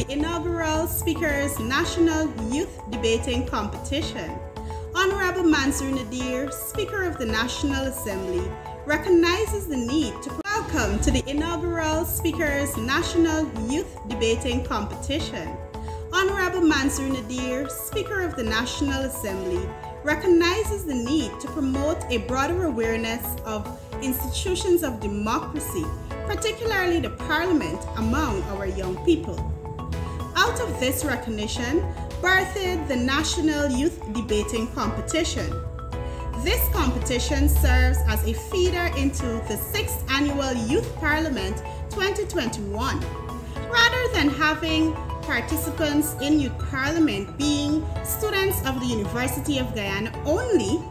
the inaugural Speakers National Youth Debating Competition. Honorable Mansour Nadir, Speaker of the National Assembly, recognizes the need to welcome to the inaugural Speakers National Youth Debating Competition. Honorable Mansour Nadir, Speaker of the National Assembly, recognizes the need to promote a broader awareness of institutions of democracy, particularly the Parliament, among our young people. Out of this recognition, birthed the National Youth Debating Competition. This competition serves as a feeder into the 6th Annual Youth Parliament 2021. Rather than having participants in Youth Parliament being students of the University of Guyana only,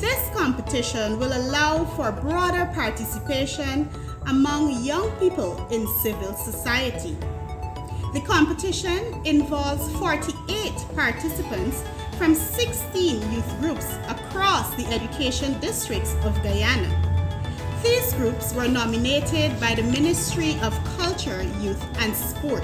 this competition will allow for broader participation among young people in civil society. The competition involves 48 participants from 16 youth groups across the education districts of Guyana. These groups were nominated by the Ministry of Culture, Youth and Sport.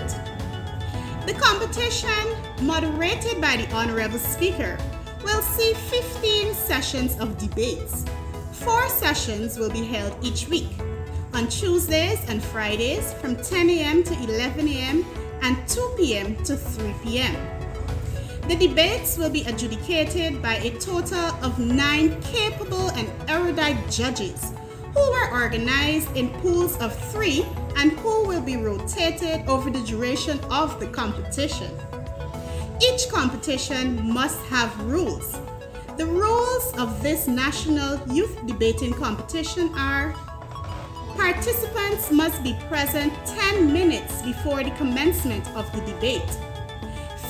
The competition, moderated by the Honorable Speaker, will see 15 sessions of debates. 4 sessions will be held each week, on Tuesdays and Fridays from 10 a.m. to 11 a.m. and 2 p.m. to 3 p.m. The debates will be adjudicated by a total of 9 capable and erudite judges who were organized in pools of 3 and who will be rotated over the duration of the competition. Each competition must have rules. The rules of this National Youth Debating Competition are: participants must be present 10 minutes before the commencement of the debate.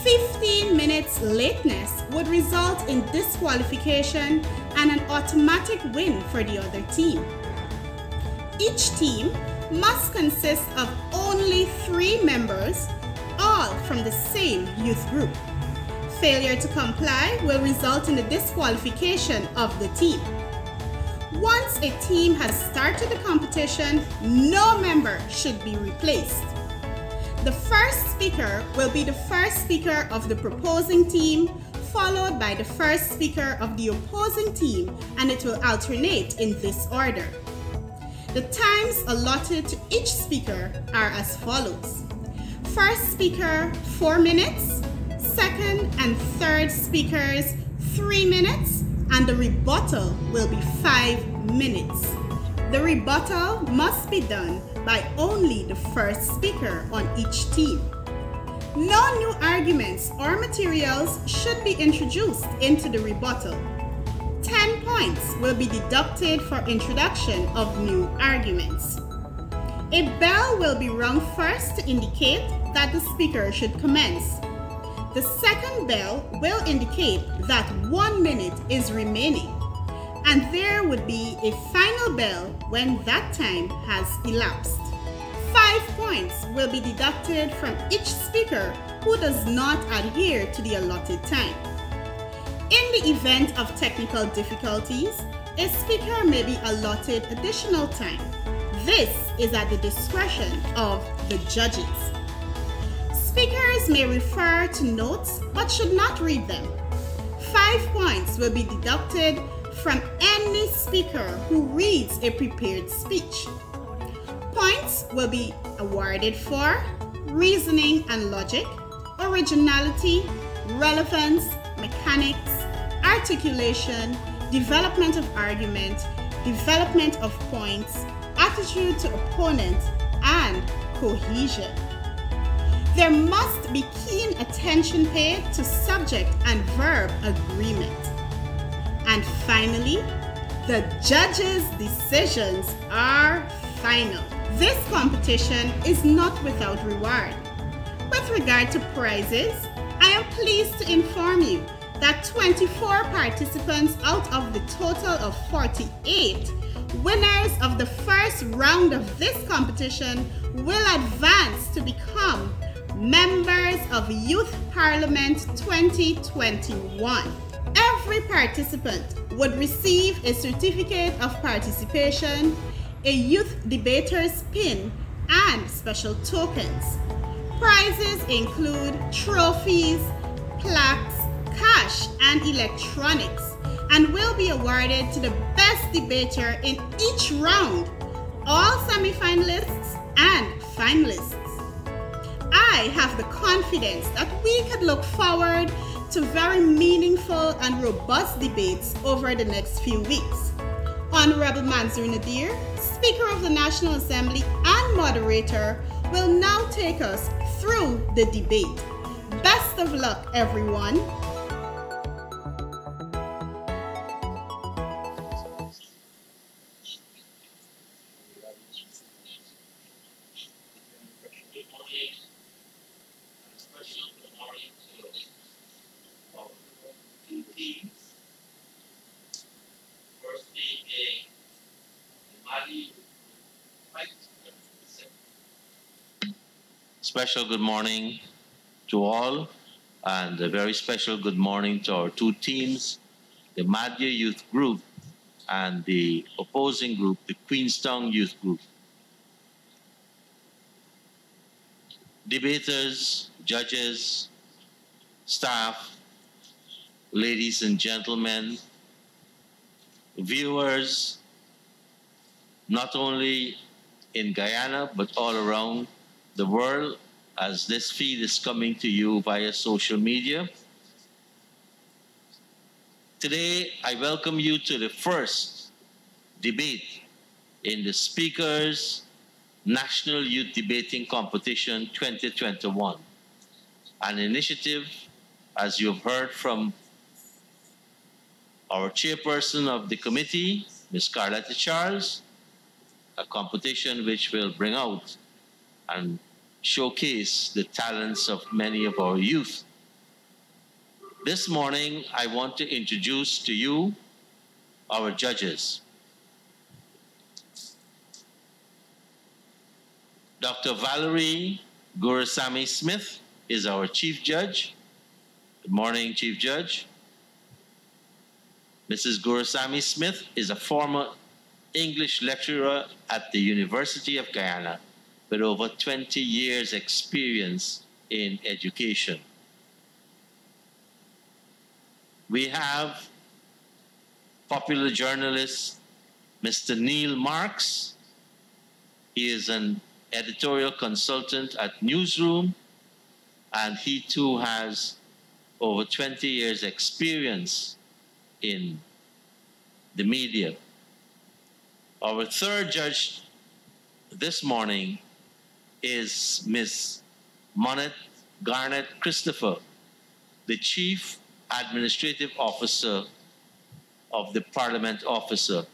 15 minutes lateness would result in disqualification and an automatic win for the other team. Each team must consist of only 3 members, all from the same youth group. Failure to comply will result in the disqualification of the team. Once a team has started the competition, no member should be replaced. The first speaker will be the first speaker of the proposing team, followed by the first speaker of the opposing team, and it will alternate in this order. The times allotted to each speaker are as follows. First speaker, 4 minutes. Second and third speakers, 3 minutes. And the rebuttal will be 5 minutes. The rebuttal must be done by only the first speaker on each team. No new arguments or materials should be introduced into the rebuttal. 10 points will be deducted for introduction of new arguments. A bell will be rung first to indicate that the speaker should commence. The second bell will indicate that 1 minute is remaining, and there would be a final bell when that time has elapsed. 5 points will be deducted from each speaker who does not adhere to the allotted time. In the event of technical difficulties, a speaker may be allotted additional time. This is at the discretion of the judges. Speakers may refer to notes but should not read them. 5 points will be deducted from any speaker who reads a prepared speech. Points will be awarded for reasoning and logic, originality, relevance, mechanics, articulation, development of argument, development of points, attitude to opponent, and cohesion. There must be keen attention paid to subject and verb agreement. And finally, the judges' decisions are final. This competition is not without reward. With regard to prizes, I am pleased to inform you that 24 participants out of the total of 48 winners of the first round of this competition will advance to become members of Youth Parliament 2021. Every participant would receive a certificate of participation, a youth debater's pin, and special tokens. Prizes include trophies, plaques, cash, and electronics, and will be awarded to the best debater in each round, all semi-finalists and finalists. I have the confidence that we could look forward to very meaningful and robust debates over the next few weeks. Honorable Mansour Nadir, Speaker of the National Assembly and moderator, will now take us through the debate. Best of luck, everyone. Special good morning to all, and a very special good morning to our two teams, the Mahdia Youth Group and the opposing group, the Queenstown Youth Group. Debaters, judges, staff, ladies and gentlemen, viewers, not only in Guyana but all around the world, as this feed is coming to you via social media. Today, I welcome you to the first debate in the Speaker's National Youth Debating Competition 2021, an initiative, as you've heard from our chairperson of the committee, Ms. Carletta Charles, a competition which will bring out and showcase the talents of many of our youth. This morning, I want to introduce to you our judges. Dr. Valerie Gurusamy Smith is our Chief Judge. Good morning, Chief Judge. Mrs. Gurusamy Smith is a former English lecturer at the University of Guyana with over 20 years experience in education. We have popular journalist Mr. Neil Marks. He is an editorial consultant at Newsroom, and he too has over 20 years experience in the media. Our third judge this morning is Ms. Monette Garnett Christopher, the Chief Administrative Officer of the Parliament Officer.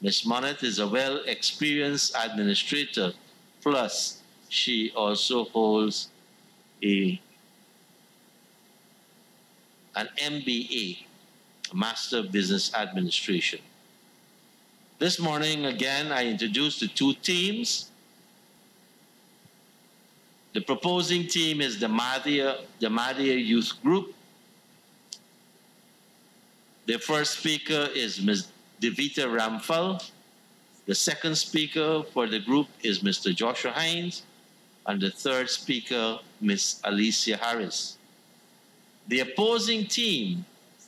Ms. Monette is a well-experienced administrator, plus she also holds an MBA, a Master of Business Administration. This morning, again, I introduced the two teams. The proposing team is the Mahdia Youth Group. The first speaker is Ms. DAVEITA RAMPHAL. The second speaker for the group is Mr. Joshua HINDS. And the third speaker, Ms. ALICIA Harris. The opposing team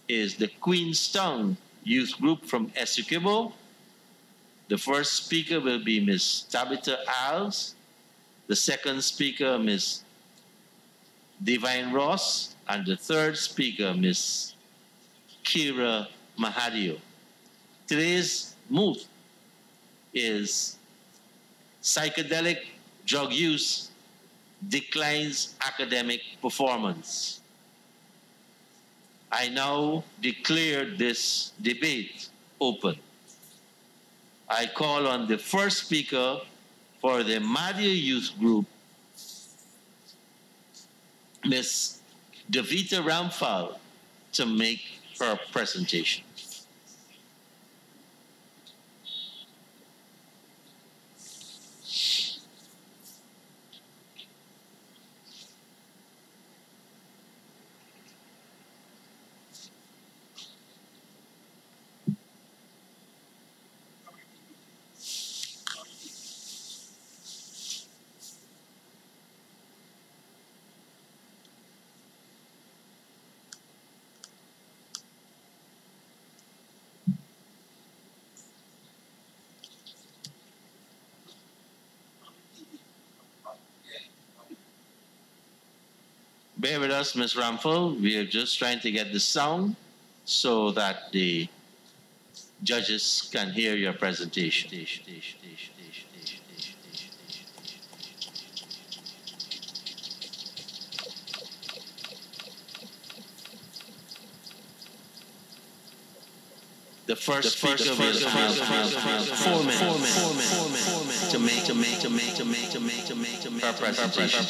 is the Queenstown Youth Group from Essequibo. The first speaker will be Ms. TABITHA ALVES. The second speaker, Ms. Divine Ross. And the third speaker, Ms. Kira Mahdia. Today's mood is psychedelic drug use declines academic performance. I now declare this debate open. I call on the first speaker for the Mahdia Youth Group, Ms. DAVEITA RAMPHAL, to make her presentation. bear with us, Ms. Ramphal. We are just trying to get the sound so that the judges can hear your presentation. The first speaker will have 4 minutes to make her presentation.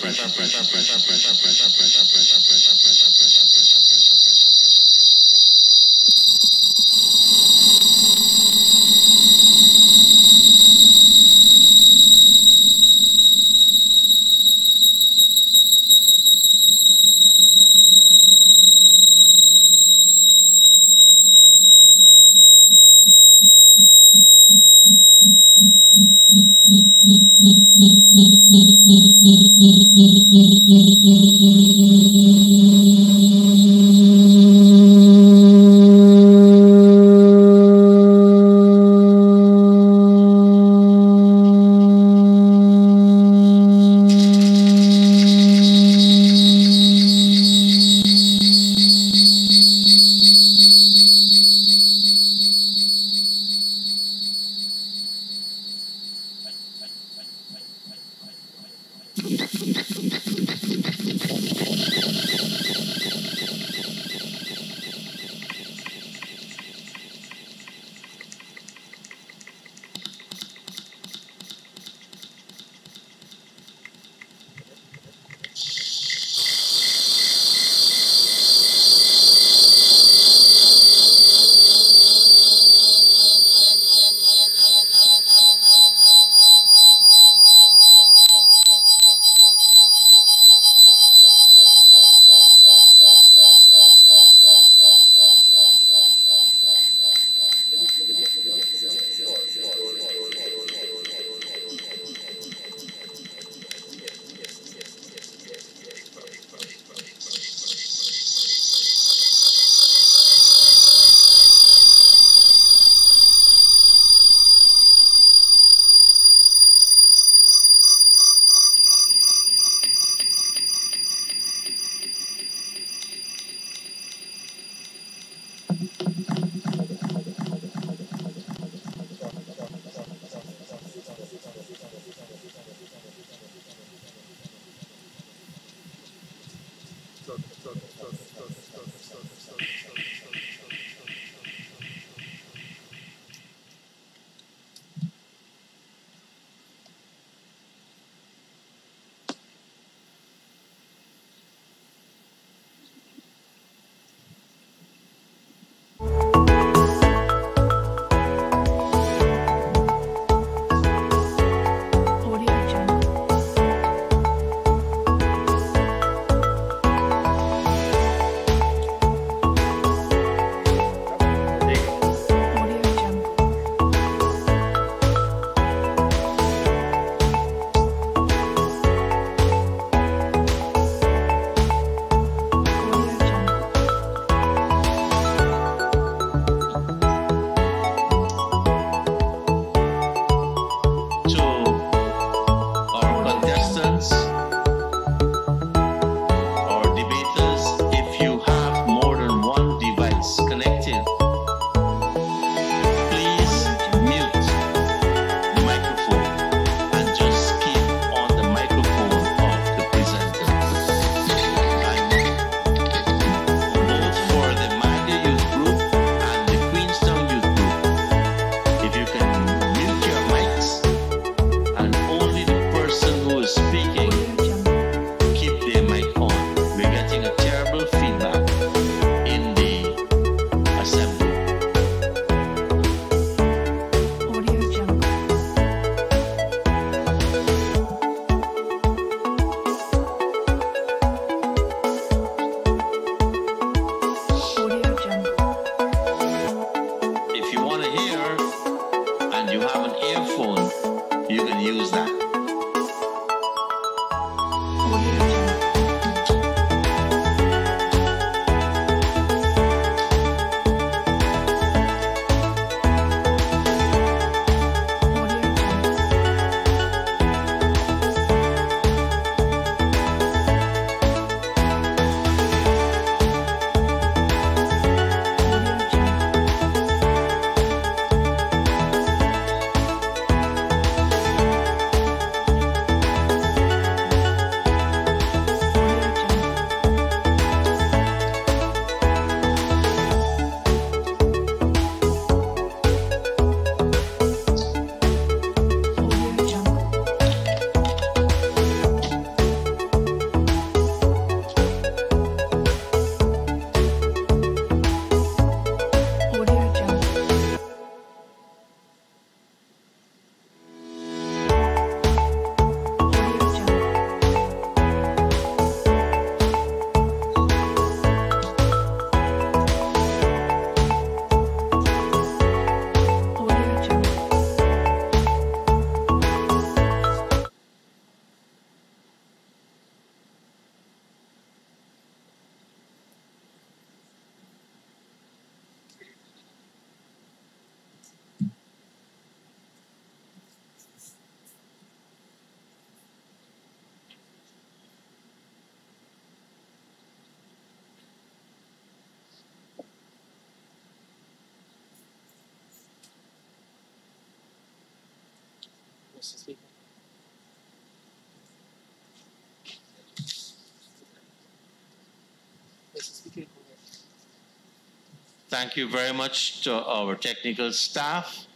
Thank you very much to our technical staff.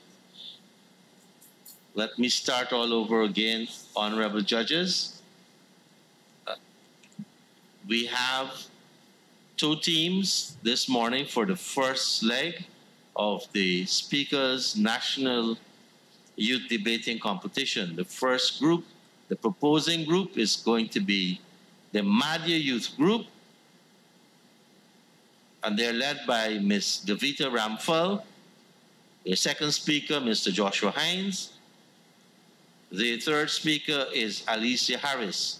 Let me start all over again, honorable judges. We have two teams this morning for the first leg of the Speakers National Youth Debating Competition. The first group, the proposing group, is going to be the Mahdia Youth Group, and they're led by Ms. DAVEITA RAMPHAL. The second speaker, Mr. Joshua Hines. The third speaker is Alicia Harris.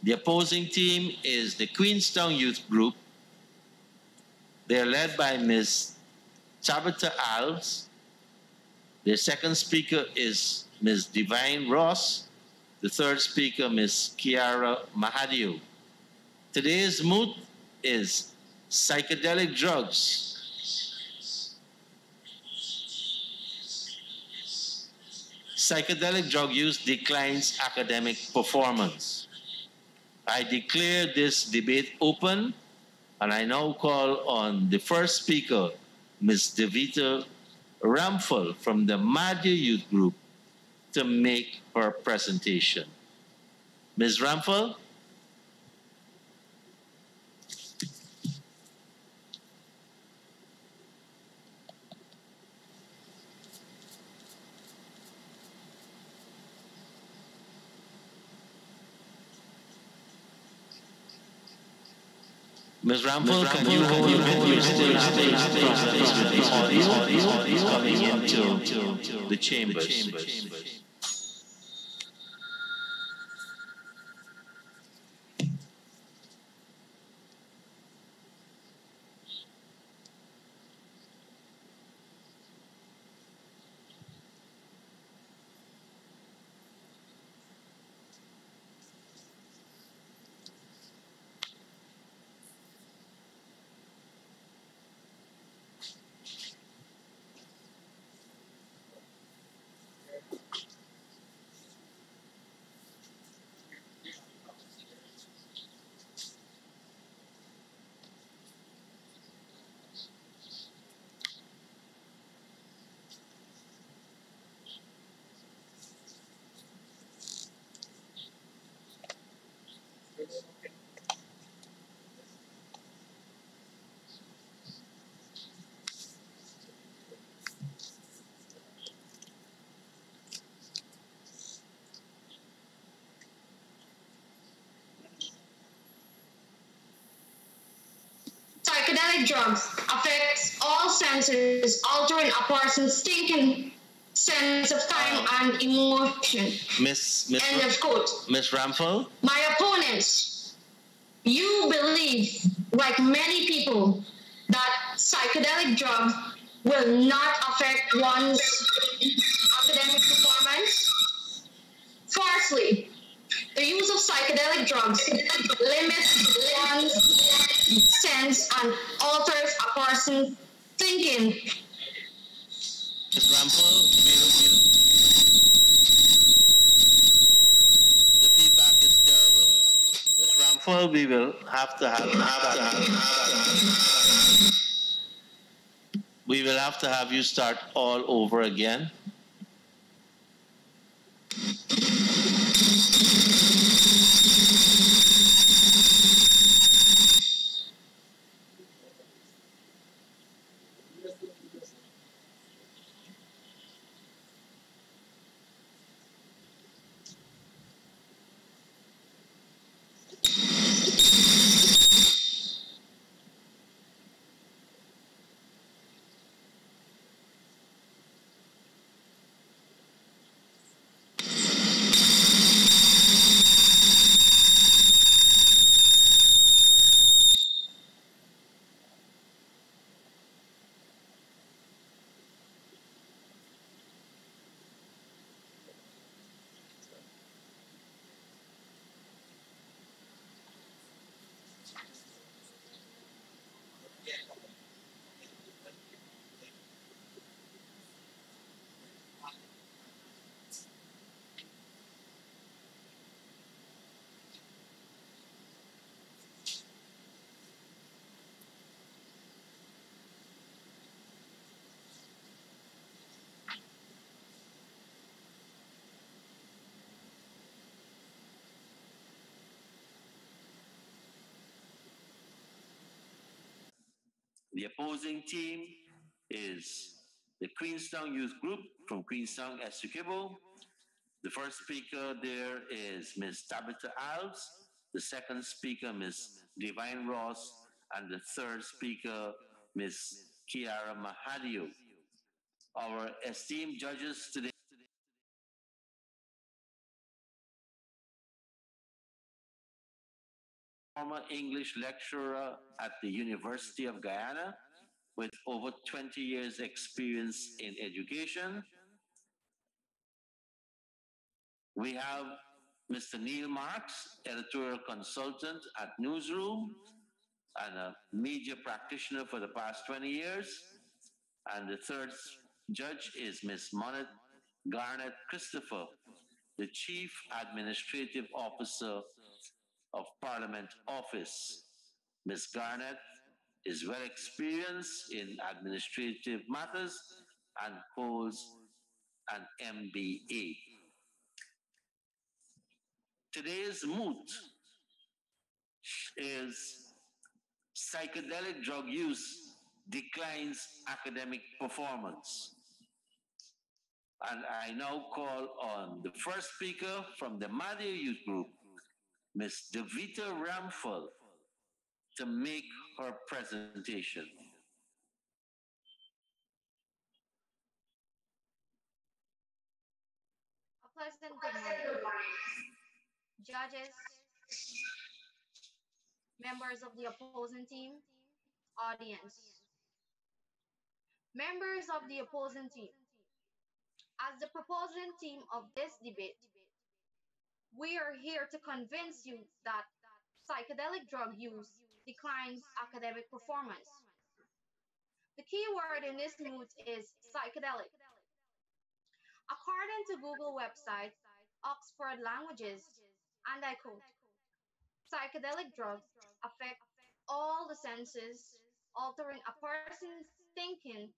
The opposing team is the Queenstown Youth Group. They're led by Ms. TABITHA ALVES. The second speaker is Ms. Divine Ross. The third speaker, Ms. Kiara Mahdia. Today's moot is psychedelic drugs. Psychedelic drug use declines academic performance. I declare this debate open, and I now call on the first speaker, Ms. DAVEITA RAMPHAL from the Mahdia Youth Group, to make her presentation. Ms. RAMPHAL? Ms. RAMPHAL, can you hold your stage with the audio coming into the chambers? Psychedelic drugs affect all senses, altering a person's thinking, sense of time, and emotion. End of quote. Ms. RAMPHAL? My opponents, you believe, like many people, that psychedelic drugs will not affect one's academic performance. Firstly, the use of psychedelic drugs limits one's sense and alters a person's thinking. Ms. RAMPHAL, the feedback is terrible. Ms. RAMPHAL, we will have to have you start all over again. The opposing team is the Queenstown Youth Group from Queenstown, Essequibo. The first speaker there is Ms. TABITHA ALVES. The second speaker, Ms. Divine Ross. And the third speaker, Ms. Kiara Mahdia. Our esteemed judges today. Former English lecturer at the University of Guyana with over 20 years experience in education. We have Mr. Neil Marks, editorial consultant at Newsroom and a media practitioner for the past 20 years. And the third judge is Ms. Monet Garnett Christopher, the Chief Administrative Officer of Parliament Office. Ms. Garnett is well experienced in administrative matters and holds an MBA. Today's moot is psychedelic drug use declines academic performance. And I now call on the first speaker from the Mahdia Youth Group, Ms. DAVEITA RAMPHAL, to make her presentation. A pleasant good morning, judges, members of the opposing team, audience. Members of the opposing team, as the proposing team of this debate, we are here to convince you that psychedelic drug use declines academic performance. The key word in this moot is psychedelic. According to Google website, Oxford Languages, and I quote, psychedelic drugs affect all the senses, altering a person's thinking,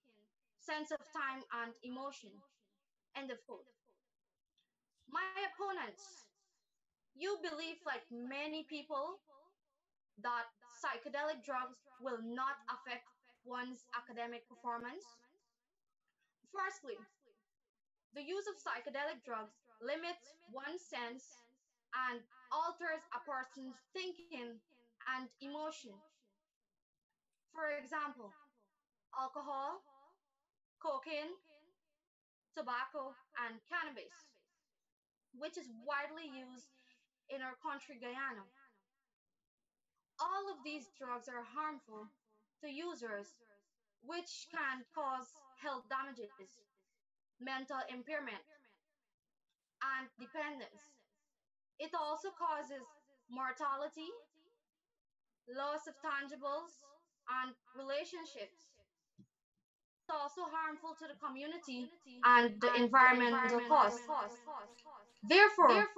sense of time, and emotion. End of quote. My opponents, you believe, like many people, that psychedelic drugs will not affect one's academic performance? Firstly, the use of psychedelic drugs limits one's sense and alters a person's thinking and emotion. For example, alcohol, cocaine, tobacco, and cannabis, which is widely used in our country, Guyana. All of these drugs are harmful to users, which can cause health damages, mental impairment, and dependence. It also causes mortality, loss of tangibles, and relationships. It's also harmful to the community and the environmental costs. Therefore,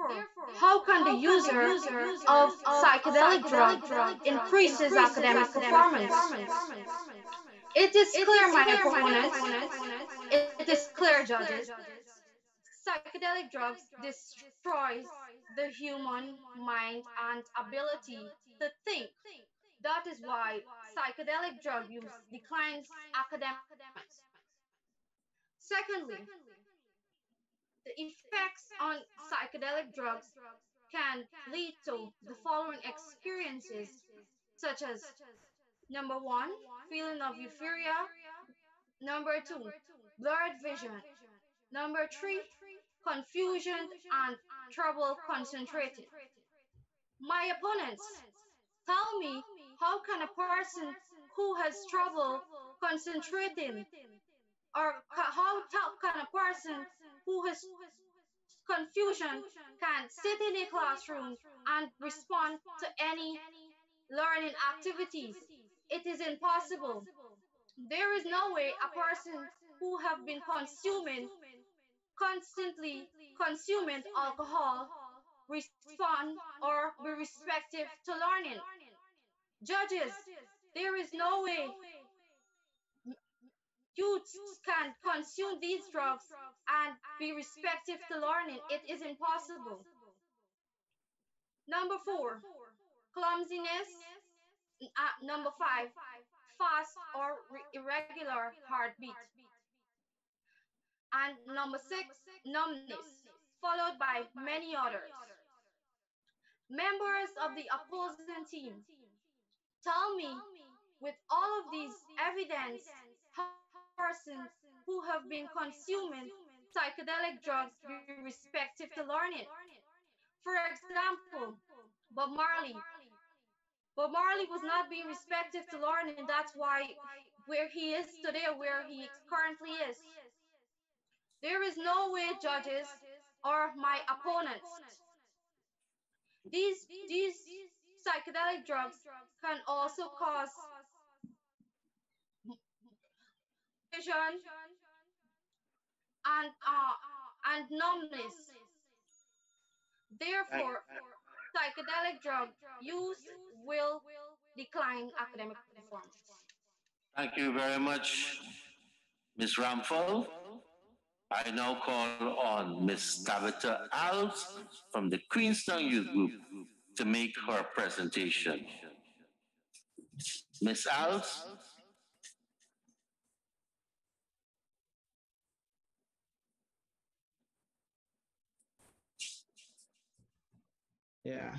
how can the user of psychedelic drug increases academic performance? It is clear, my opponents. It is clear, judges. Psychedelic drugs destroys the human mind and ability to think. That is why psychedelic drug use declines academics. Secondly, the effects on psychedelic drugs can lead to the following experiences, such as number one, feeling of euphoria, number two, blurred vision, number three, confusion and trouble concentrating. My opponents, tell me, how can a person who has trouble concentrating, or how can a person who has confusion can sit in a classroom and respond to any learning activities? It is impossible. There is no way a person who have been constantly consuming alcohol respond or be receptive to learning. Judges, there is no way youths can consume these drugs and be receptive to learning. It is impossible. Number four, clumsiness. Number five, fast or irregular heartbeat. And number 6, numbness, followed by many others. Members of the opposing team, tell me, with all of these evidence, how persons who have been consuming psychedelic drugs be receptive to learning. For example, Bob Marley. Bob Marley was not being receptive to learning. That's why where he is today, where he currently is. There is no way, judges or my opponents. These psychedelic drugs can also cause vision and numbness. Therefore, psychedelic drug use will decline academic performance. Thank you very much, Ms. Ramphal. I now call on Ms. Tabitha Alves from the Queenstown Youth Group to make her presentation. Ms. Alves? Yeah.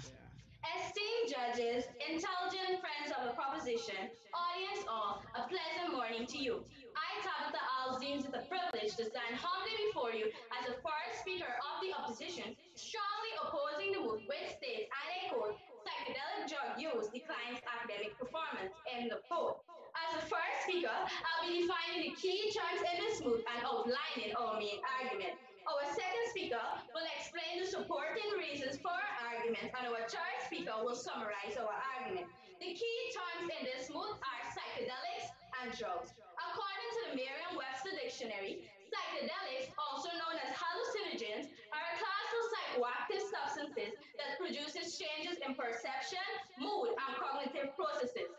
Esteemed judges, intelligent friends of the proposition, audience all, a pleasant morning to you. I, Tabitha Alves, deems it a privilege to stand humbly before you as the first speaker of the opposition, strongly opposing the move which states, and I quote, psychedelic drug use declines academic performance, end of quote. As the first speaker, I'll be defining the key terms in this move and outlining our main argument. Our second speaker will explain the supporting reasons for our argument, and our third speaker will summarize our argument. The key terms in this mood are psychedelics and drugs. According to the Merriam-Webster Dictionary, psychedelics, also known as hallucinogens, are a class of psychoactive substances that produces changes in perception, mood, and cognitive processes.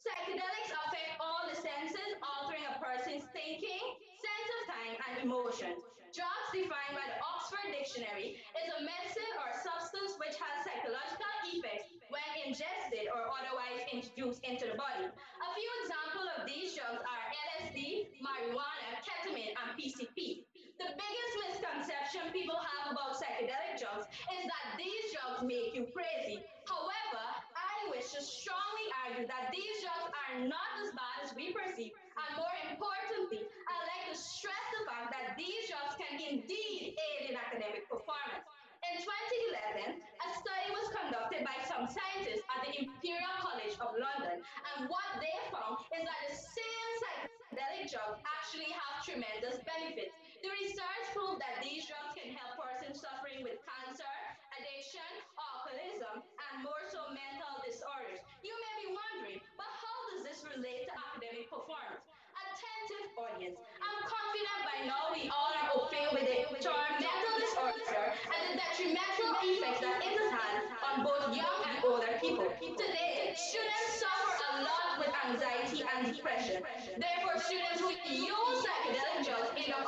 Psychedelics affect all the senses, altering a person's thinking, sense of time, and emotions. Drugs, defined by the Oxford Dictionary, is a medicine or substance which has psychological effects when ingested or otherwise introduced into the body. A few examples of these drugs are LSD, marijuana, ketamine, and PCP. The biggest misconception people have about psychedelic drugs is that these drugs make you crazy. However, I wish to strongly argue that these drugs are not as bad as we perceive, and more importantly, I'd like to stress the fact that these drugs can indeed aid in academic performance. In 2011, a study was conducted by some scientists at the Imperial College of London, and what they found is that the same psychedelic drugs actually have tremendous benefits. The research proved that these drugs can help persons suffering with cancer, addiction, alcoholism, and more so mental disorders. You may be wondering, but how does this relate to academic performance? Attentive audience, I'm confident by now we all are au fait with the term mental disorder and the detrimental effects that it has had on both young and older people. Today, students suffer a lot with anxiety and depression. Therefore, students who use psychedelic drugs in the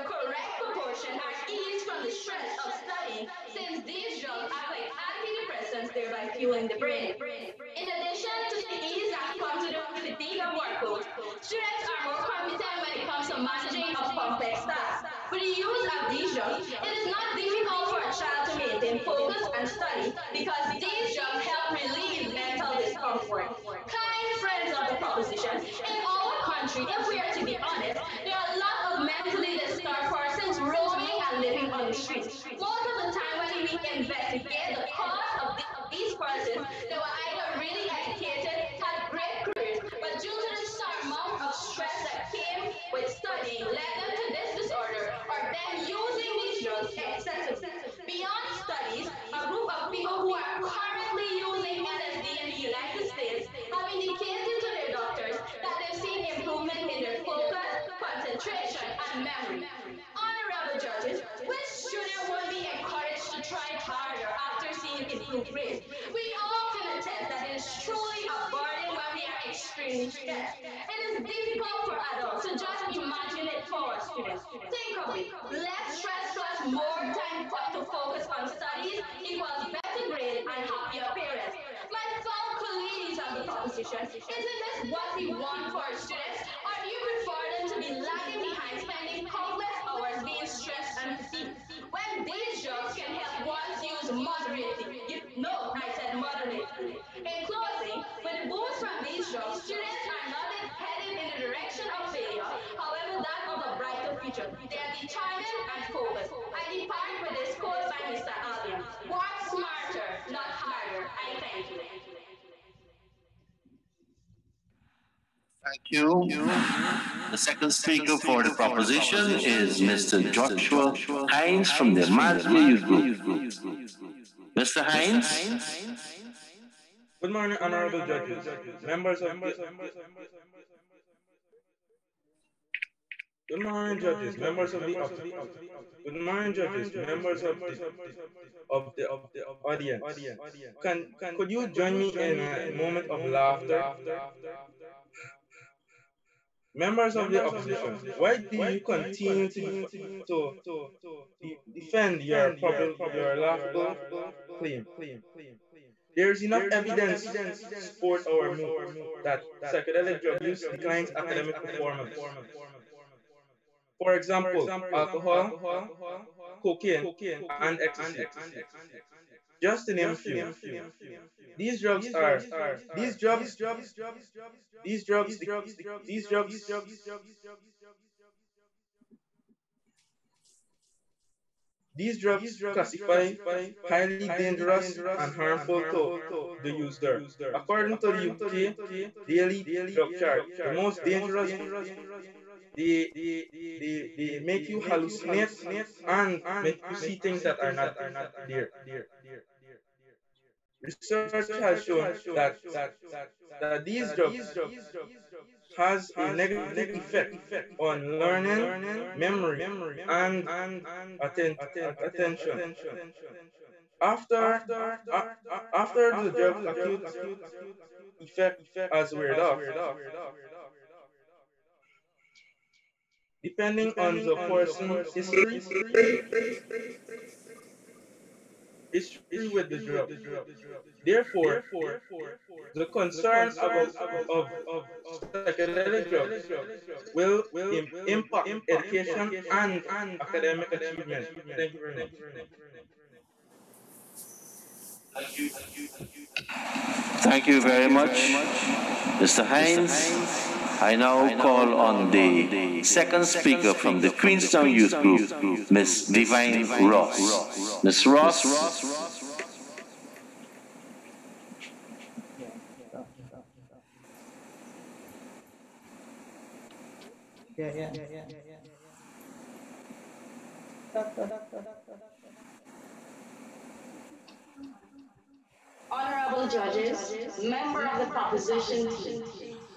correct proportion are eased from the stress of studying, since these drugs act like antidepressants, thereby fueling the brain. In addition to the ease that comes with the fatigue of workloads, students are more competent when it comes to managing a complex task. With the use of these drugs, it is not difficult for a child to maintain focus and study because these drugs help relieve mental discomfort. Kind friends of the proposition, in our country, if we are to be honest, there are a lot of mentally disturbed persons roaming and living on the streets. Most of the time when we investigate the cause of these persons, they were either really educated, had great careers, but due to the amount of stress that came with studying led them to this disorder or them using these drugs excessively. Beyond studies, a group of people who are currently using LSD in the United States have indicated to their doctors that they've seen improvement in their focus, concentration, and memory. Honorable judges, which student would be encouraged to try harder after seeing improved grades? We all can attest that it is truly a burden when we are extremely stressed. It is difficult for adults, so just imagine it for our students. Think of it. Less stress plus more time to focus on studies equals better grades and happier parents. My fellow colleagues of the proposition, proposition? Isn't this what we want for our students? Or do you prefer them to be lagging behind, spending countless hours being stressed and fatigued? When these drugs can help once used moderately. No, I said moderately. In closing, with the boost from these drugs, students are not headed in the direction of failure, however that of a brighter future. They are determined and focused. I depart with this quote by Mr. Albion. Work smarter, not harder. I thank you. Thank you. The second speaker for the proposition is Mr. Joshua Hines from the Mahdia Youth Group. Mr. Hines? Good morning, honorable judges, members of the Good morning, judges, members of the Good morning, judges, members of the audience. Could you join me in a moment of laughter? Members of the opposition, why do you continue to defend your laughable claim? There is enough evidence to support our move that psychedelic drug use declines academic performance. For example, alcohol, cocaine, and ecstasy. Just to name a few. These drugs classify highly dangerous and harmful to the user. According to the UK daily drug chart, the most dangerous, they make you hallucinate and make you see things that are not there. Research has shown that these drugs has a negative effect on learning, memory, and attention. After the drug's acute effect has weared off, depending on the person's history with the drug. Therefore, the concern of psychedelic drugs will impact education and academic achievement. Thank you very much. Thank you very much, Mr. Hines. I now call on the second speaker from the Queenstown Youth Group, Ms. Divine Ross. Ms. Ross? Honorable judges, member of the proposition team,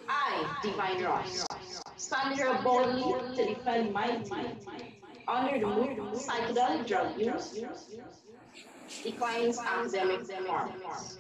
I, Divine Ross, stand here boldly to defend my team under the move psychedelic drug use declines academic performance.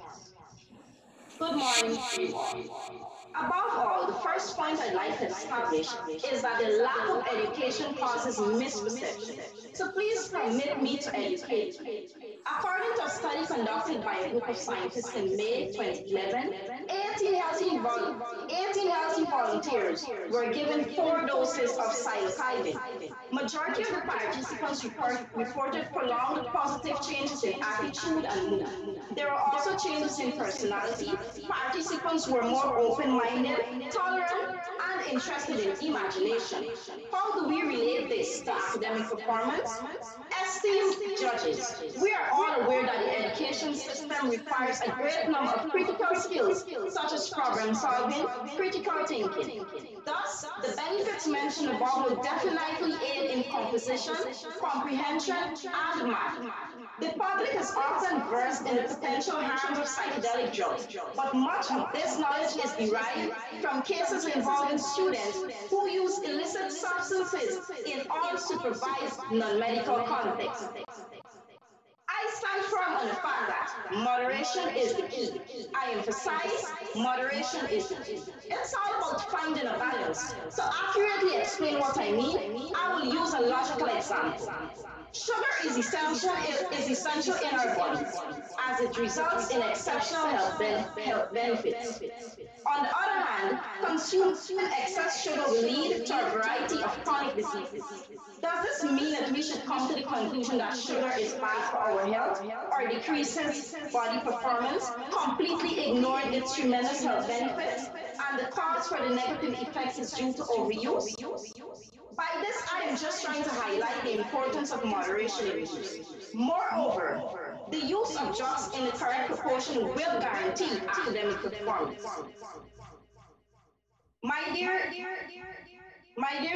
Good morning to you all. Above all, the first point I'd like to establish is that the lack of education causes misperception. So please permit me to educate you. According to a study conducted by a group of scientists in May 2011, 18 healthy volunteers were given 4 doses of psilocybin. Majority of the participants reported prolonged positive changes in attitude and mood. There were also changes in personality. Participants were more open-minded, tolerant, and interested in imagination. How do we relate this to academic performance? Esteemed judges, we are all aware that the education system requires a great number of critical skills, such as problem solving, critical thinking. Thus, the benefits mentioned above will definitely aid in composition, comprehension, and math. The public is often versed in the potential harms of psychedelic drugs, but much of this knowledge is derived from cases involving students who use illicit substances in unsupervised non-medical contexts. I stand firm on the fact that Moderation is the key. I emphasize moderation is the key. It's all about finding a balance. To accurately explain what I mean, I will use a logical example. Sugar is essential in our bodies as it results in exceptional health benefits. On the other hand, consuming excess sugar will lead to a variety of chronic diseases. Does this mean that we should come to the conclusion that sugar is bad for our health or decreases body performance, completely ignoring its tremendous health benefits, and the cause for the negative effects is due to overuse? By this, I am just trying to highlight the importance of moderation in use. Moreover, the use of drugs in the correct proportion will guarantee academic performance. My dear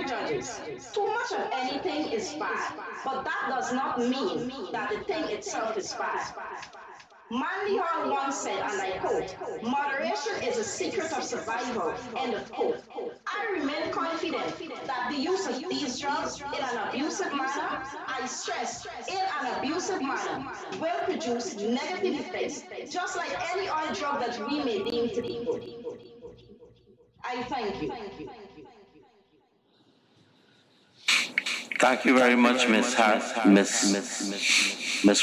judges, too much of anything is bad, but that does not mean that the thing itself is bad. Mahdia once said, and I quote, "Moderation is a secret of survival," end of quote. I remain confident that the use of these drugs in an abusive manner, I stress, in an abusive manner, will produce negative effects, just like any other drug that we may deem to be good. I thank you. Thank you very much, Miss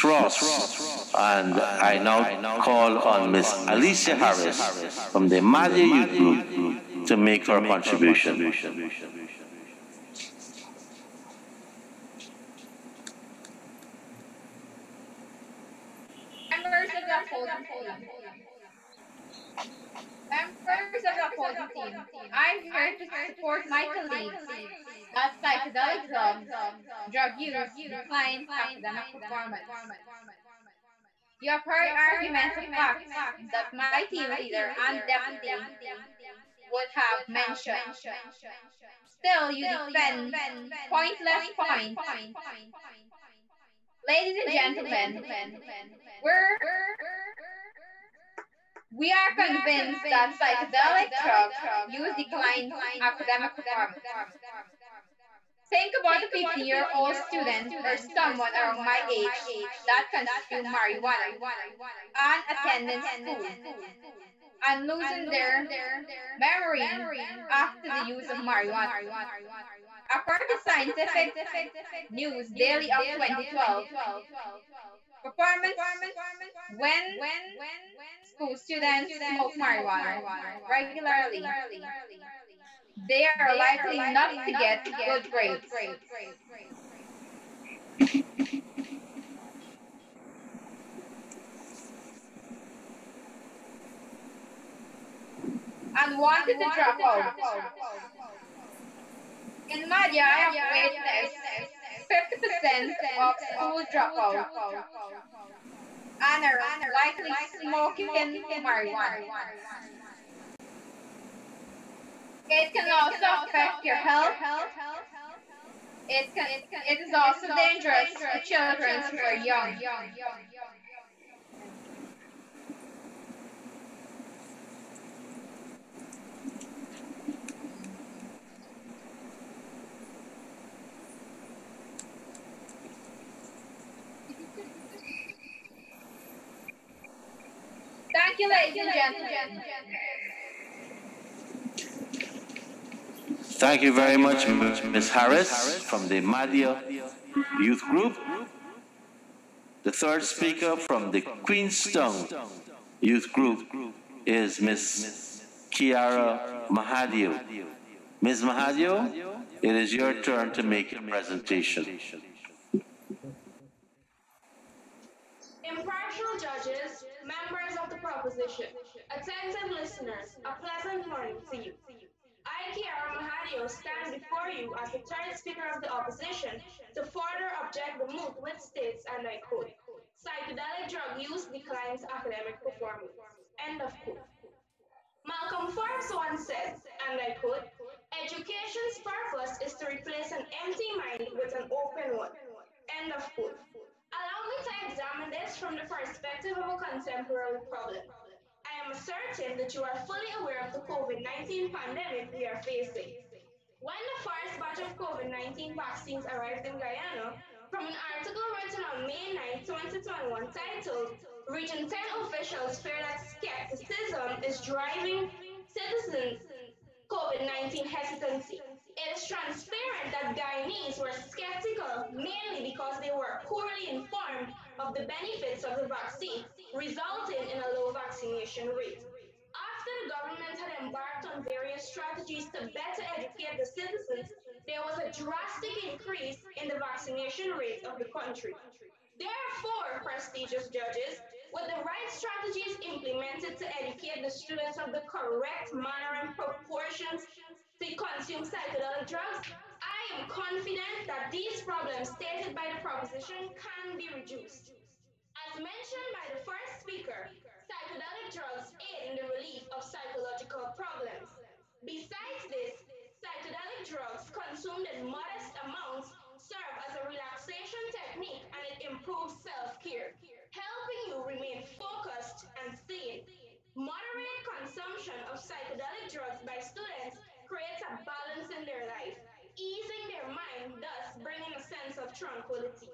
Ross. And I now call on Miss Alicia Harris from the Mahdia Youth Group to make her contribution. Members of the opposing team, I'm here to support my colleagues that psychedelic drug use declines academic performance. You have heard arguments of facts that my team leader and deputy would have mentioned. Still, you defend pointless points. Ladies and gentlemen, we are convinced that psychedelic drug use declines academic performance. Think about a 15-year-old student or someone around my age that consumes marijuana and attending school and losing their memory after the use of marijuana. According to Scientific News Daily of 2012, performance when school students smoke marijuana regularly, they are likely not to get good grades. And wanted to drop out. In Mahdia, I have witnessed 50% of school dropouts and are likely smoking marijuana. It can also affect your health. It is also dangerous to children who are young. Thank you, ladies and gentlemen. Thank you very much, Ms. Harris from the Mahdia Youth Group. The third speaker from the Queenstown Youth Group is Ms. Kiara Mahdia. Ms. Mahdia, it is your turn to make your presentation. Impartial judges, members of the proposition, attentive listeners, a pleasant morning to you. I, Kiara Mahdia, stand before you as the third speaker of the opposition to further object the moot which states, and I quote, "Psychedelic drug use declines academic performance." End of quote. Malcolm Forbes once said, and I quote, "Education's purpose is to replace an empty mind with an open one." End of quote. Allow me to examine this from the perspective of a contemporary problem. I am certain that you are fully aware of the COVID-19 pandemic we are facing. When the first batch of COVID-19 vaccines arrived in Guyana, from an article written on May 9, 2021 titled, Region 10 officials fear that skepticism is driving citizens' COVID-19 hesitancy. It is transparent that Guyanese were skeptical mainly because they were poorly informed of the benefits of the vaccine, resulting in a low vaccination rate. After the government had embarked on various strategies to better educate the citizens, there was a drastic increase in the vaccination rate of the country. Therefore, prestigious judges, with the right strategies implemented to educate the students of the correct manner and proportions to consume psychedelic drugs, I am confident that these problems stated by the proposition can be reduced. As mentioned by the first speaker, psychedelic drugs aid in the relief of psychological problems. Besides this, psychedelic drugs consumed in modest amounts serve as a relaxation technique and it improves self-care, helping you remain focused and sane. Moderate consumption of psychedelic drugs by students creates a balance in their life, easing their mind, thus bringing a sense of tranquility.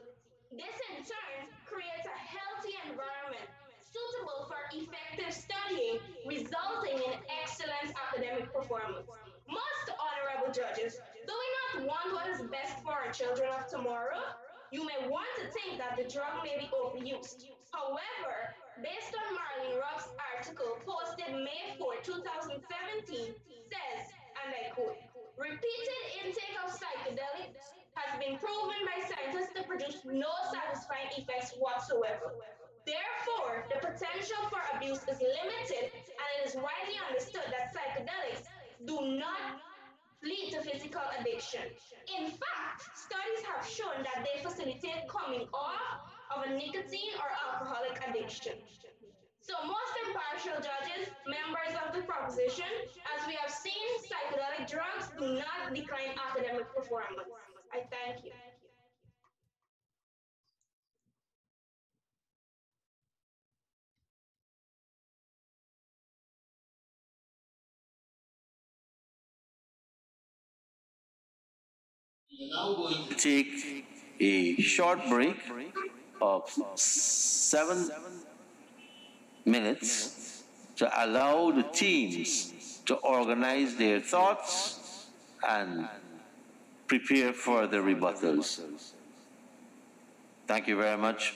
This in turn creates a healthy environment suitable for effective studying, resulting in excellent academic performance. Most honorable judges, do we not want what is best for our children of tomorrow? You may want to think that the drug may be overused. However, based on Marlene Ruff's article posted May 4, 2017, says, and I quote, repeated intake of psychedelics has been proven by scientists to produce no satisfying effects whatsoever. Therefore, the potential for abuse is limited and it is widely understood that psychedelics do not lead to physical addiction. In fact, studies have shown that they facilitate coming off of a nicotine or alcoholic addiction. So most impartial judges, members of the proposition, as we have seen, psychedelic drugs do not decline academic performance. I thank you. We are now going to take a short break of 7 minutes to allow the teams to organize their thoughts and prepare for the rebuttals. Thank you very much.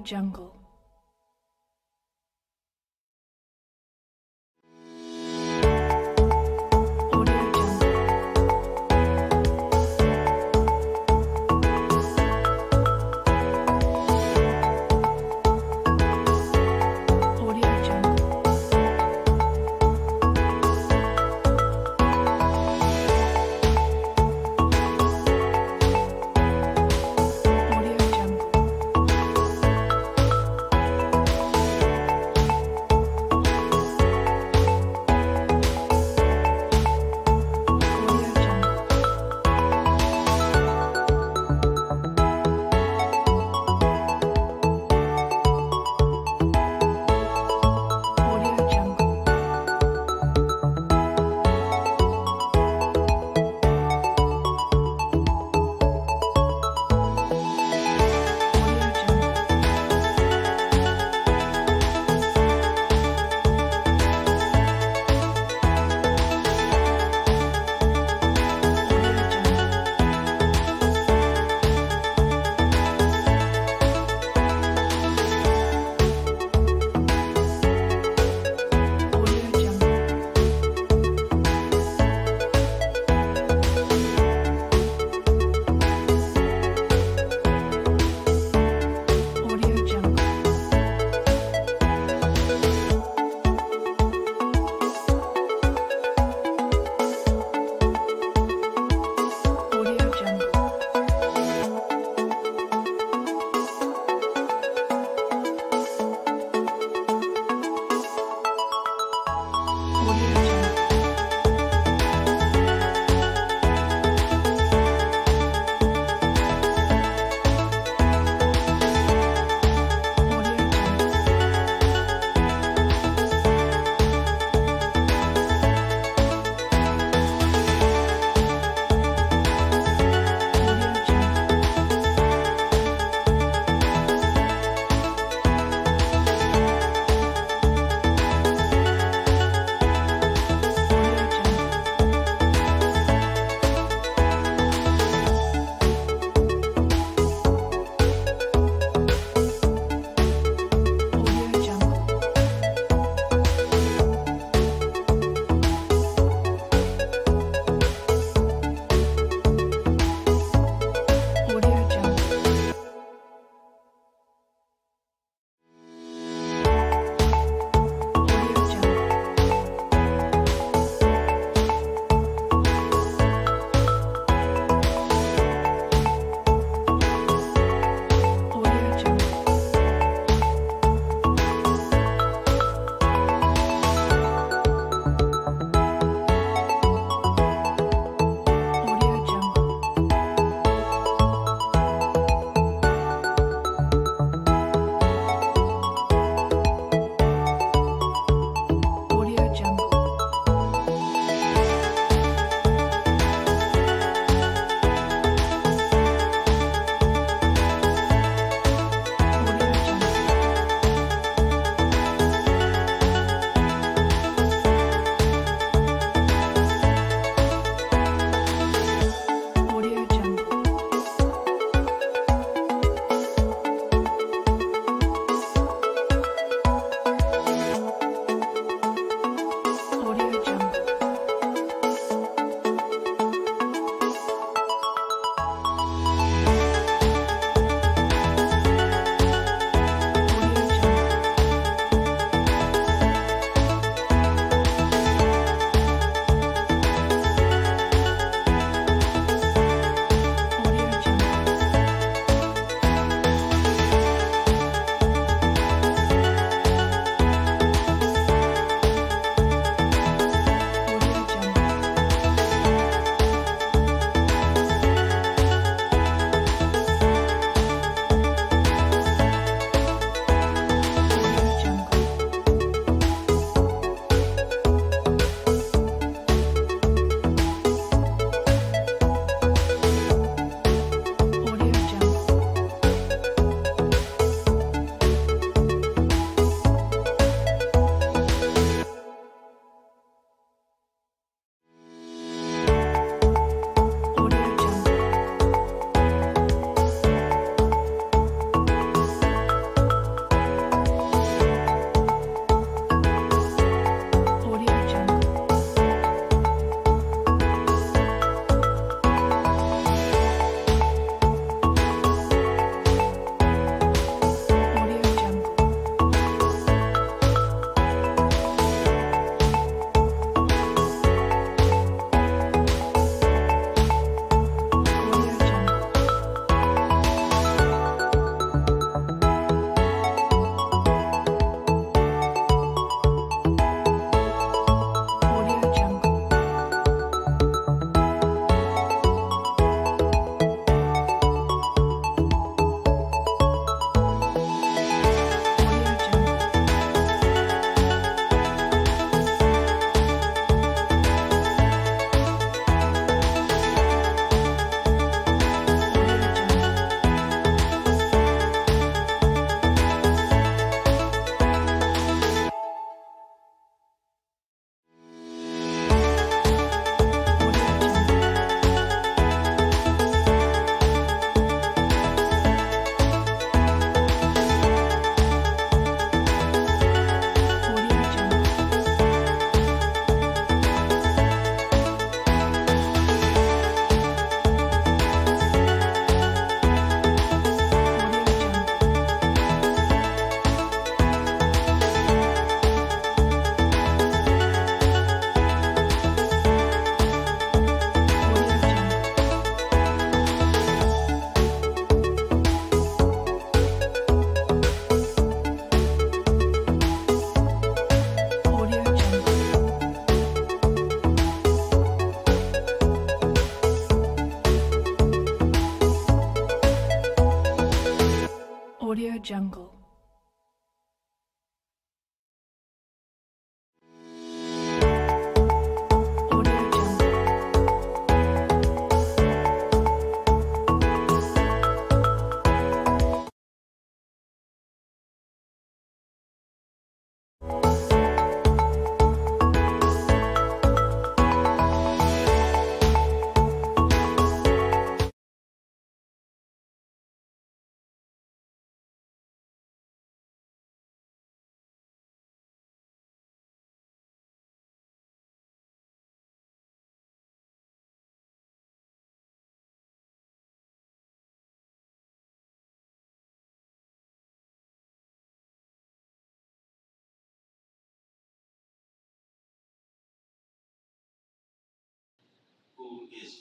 Jungle.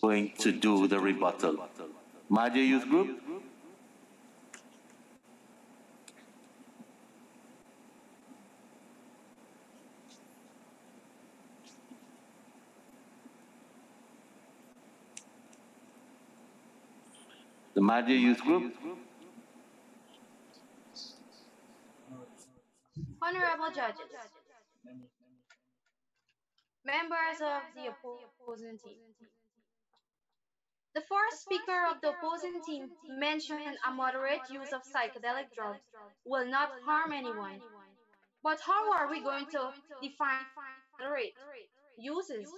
going to do the rebuttal. Mahdia Youth Group. The Mahdia Youth Group. Honorable judges, members of the opposing team. The first speaker of the opposing team mentioned a moderate use of psychedelic drugs will not harm anyone. But how are we going to define moderate uses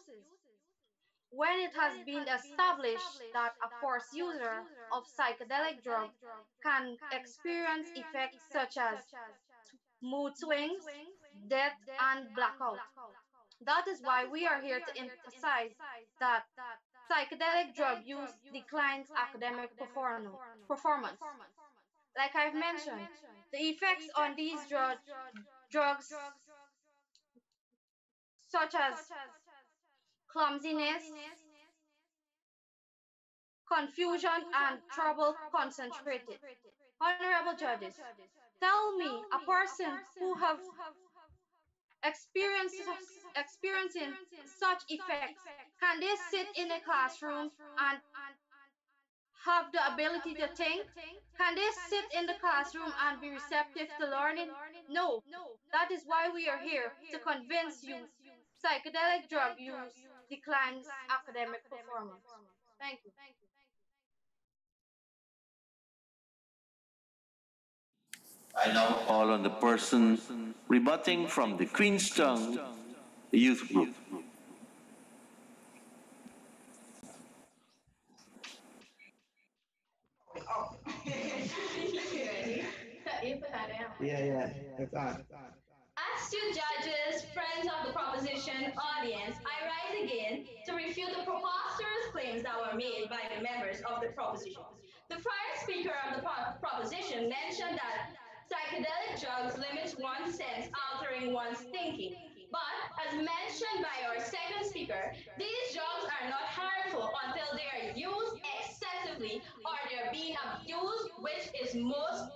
when it has been established that a forced user of psychedelic drug can experience effects such as mood swings, death, and blackout? That is why we are here to emphasize that psychedelic drug use declines academic performance. Like I've mentioned, the effects on these drugs, such as clumsiness, confusion, and trouble concentrated. Honorable judges, tell me a person who have experiencing such effects, can they sit in a classroom and have the ability to think? Can they sit in the classroom and be receptive to learning? No. That is why we are here to convince you psychedelic drug use declines academic performance. Thank you. I now call on the person rebutting from the Queenstown Youth Group. It's on. Astute judges, friends of the proposition, audience, I rise again to refute the preposterous claims that were made by the members of the proposition. The prior speaker of the proposition mentioned that psychedelic drugs limit one's sense, altering one's thinking. But, as mentioned by our second speaker, these drugs are not harmful until they are used excessively or they're being abused, which is most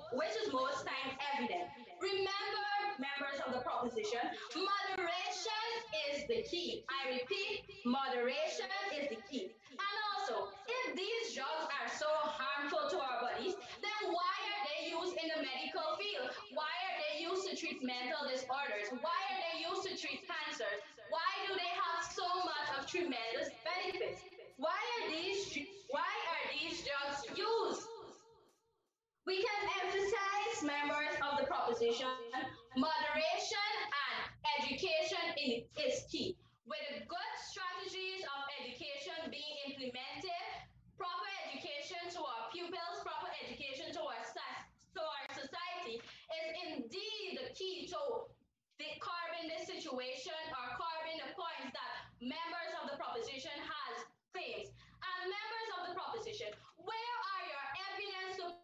time evident. Remember, members of the proposition, moderation is the key. I repeat, moderation is the key. And also, if these drugs are so harmful to our bodies, then why are they used in the medical field? Why are they used to treat mental disorders? Why are they used to treat cancers? Why do they have so much of tremendous benefits? Why are these drugs used? We can emphasize, members of the proposition, moderation and education is key. With good strategies of education being implemented, proper education to our pupils, proper education to our society is indeed the key to curbing this situation or curbing the points that members of the proposition has claims. And members of the proposition, where are your evidence to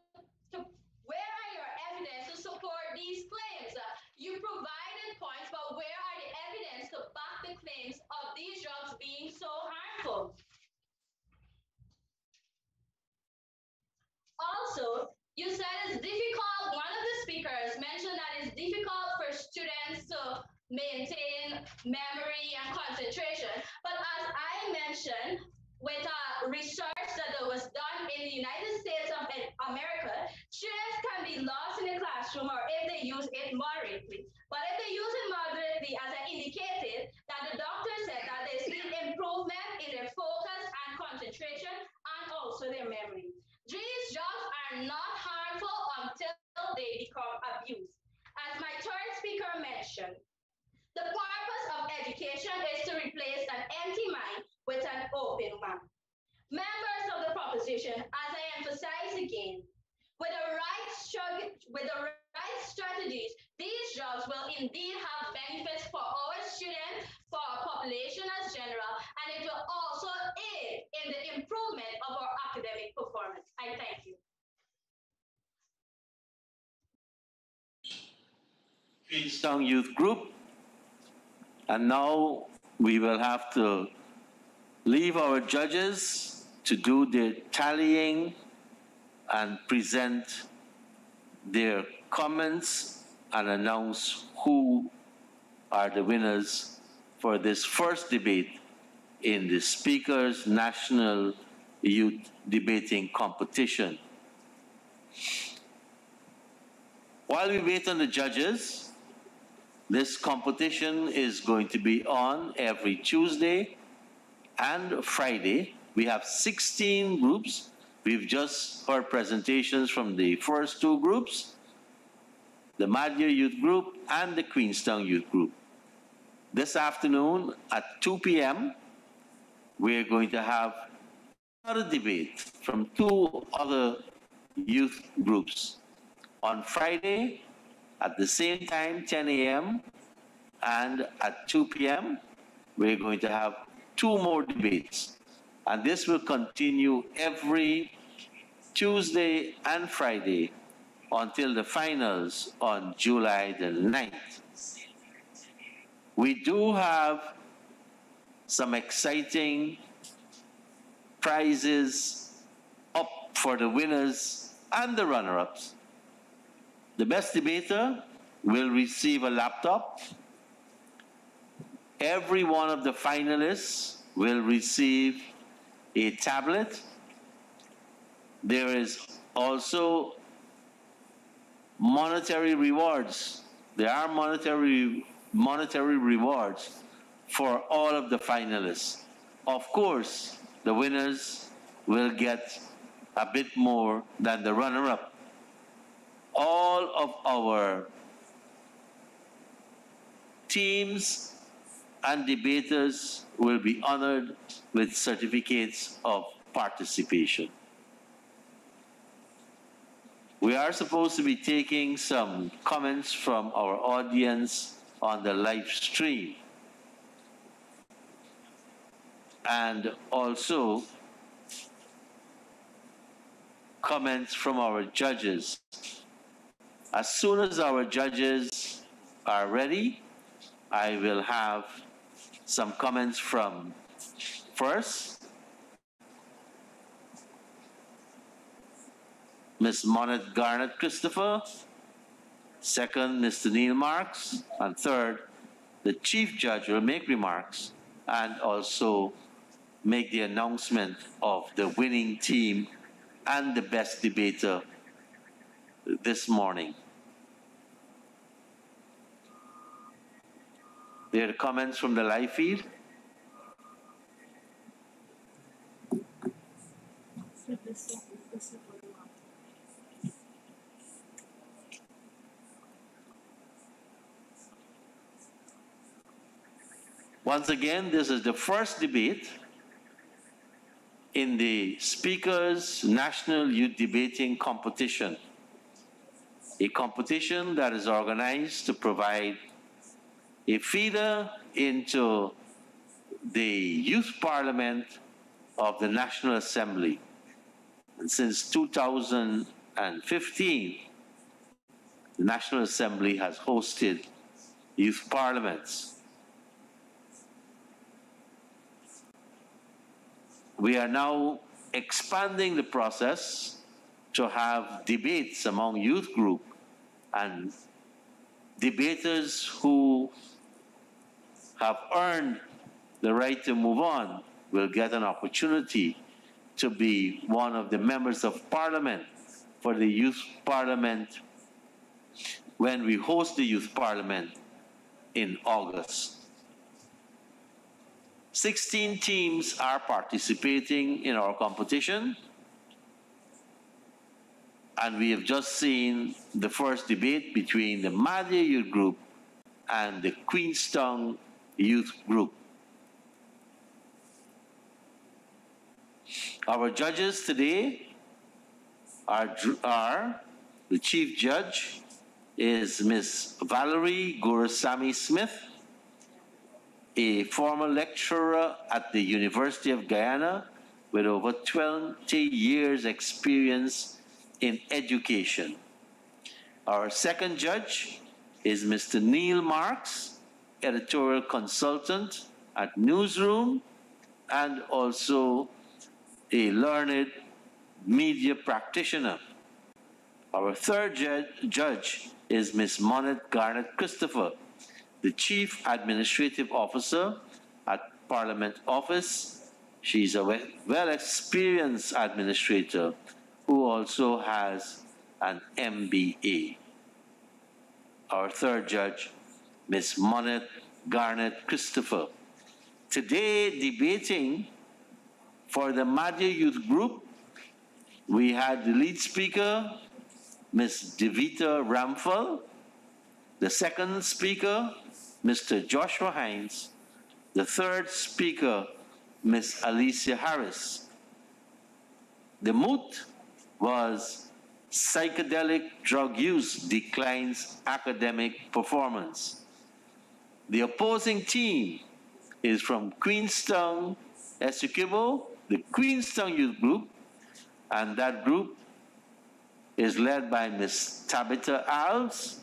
support these claims? You provided points, but where are the evidence to back the claims of these drugs being so harmful? Also, you said it's difficult, one of the speakers mentioned that it's difficult for students to maintain memory and concentration. But as I mentioned, with research that was done in the United States of America, students can be lost in the classroom or if they use it moderately. But if they use it moderately, as I indicated, that the doctor said that they see improvement in their focus and concentration and also their memory. These drugs are not harmful until they become abused. As my third speaker mentioned, the purpose of education is to replace an empty mind with an open one. Members of the proposition, as I emphasize again, with the right strategies, these drugs will indeed have benefits for our students, for our population as general, and it will also aid in the improvement of our academic performance. I thank you. Queenstown Youth Group. And now we will have to leave our judges to do their tallying and present their comments and announce who are the winners for this first debate in the Speaker's National Youth Debating Competition. While we wait on the judges, this competition is going to be on every Tuesday and Friday. We have 16 groups. We've just heard presentations from the first two groups, the Mahdia Youth Group and the Queenstown Youth Group. This afternoon at 2 p.m., we're going to have another debate from two other youth groups. On Friday, at the same time, 10 a.m., and at 2 p.m., we're going to have two more debates. And this will continue every Tuesday and Friday until the finals on July the 9th. We do have some exciting prizes up for the winners and the runner-ups. The best debater will receive a laptop. Every one of the finalists will receive a tablet. There is also monetary rewards. There are monetary rewards for all of the finalists. Of course, the winners will get a bit more than the runner-up. All of our teams and debaters will be honored with certificates of participation. We are supposed to be taking some comments from our audience on the live stream, and also comments from our judges. As soon as our judges are ready, I will have some comments from, first, Ms. Monet Garnett Christopher, second, Mr. Neil Marks, and third, the Chief Judge will make remarks and also make the announcement of the winning team and the best debater this morning. There are comments from the live feed. Once again, this is the first debate in the Speaker's National Youth Debating Competition, a competition that is organized to provide a feeder into the Youth Parliament of the National Assembly. And since 2015, the National Assembly has hosted youth parliaments. We are now expanding the process to have debates among youth group, and debaters who have earned the right to move on will get an opportunity to be one of the members of parliament for the youth parliament when we host the youth parliament in August. 16 teams are participating in our competition, and we have just seen the first debate between the Mahdia Youth Group and the Queenstown Youth Group. Our judges today are the Chief Judge is Ms. Valerie Gurusamy Smith, a former lecturer at the University of Guyana with over 20 years experience in education. Our second judge is Mr. Neil Marks, editorial consultant at Newsroom and also a learned media practitioner. Our third judge is Ms. Monet Garnett Christopher, the Chief Administrative Officer at Parliament Office. She's a well-experienced administrator who also has an MBA. Our third judge, Ms. Monet Garnett Christopher. Today, debating for the Mahdia Youth Group, we had the lead speaker, Ms. DAVEITA RAMPHAL, the second speaker, Mr. Joshua Hinds, the third speaker, Ms. ALICIA Harris. The moot was psychedelic drug use declines academic performance. The opposing team is from Queenstown, Essequibo, the Queenstown Youth Group, and that group is led by Ms. TABITHA ALVES,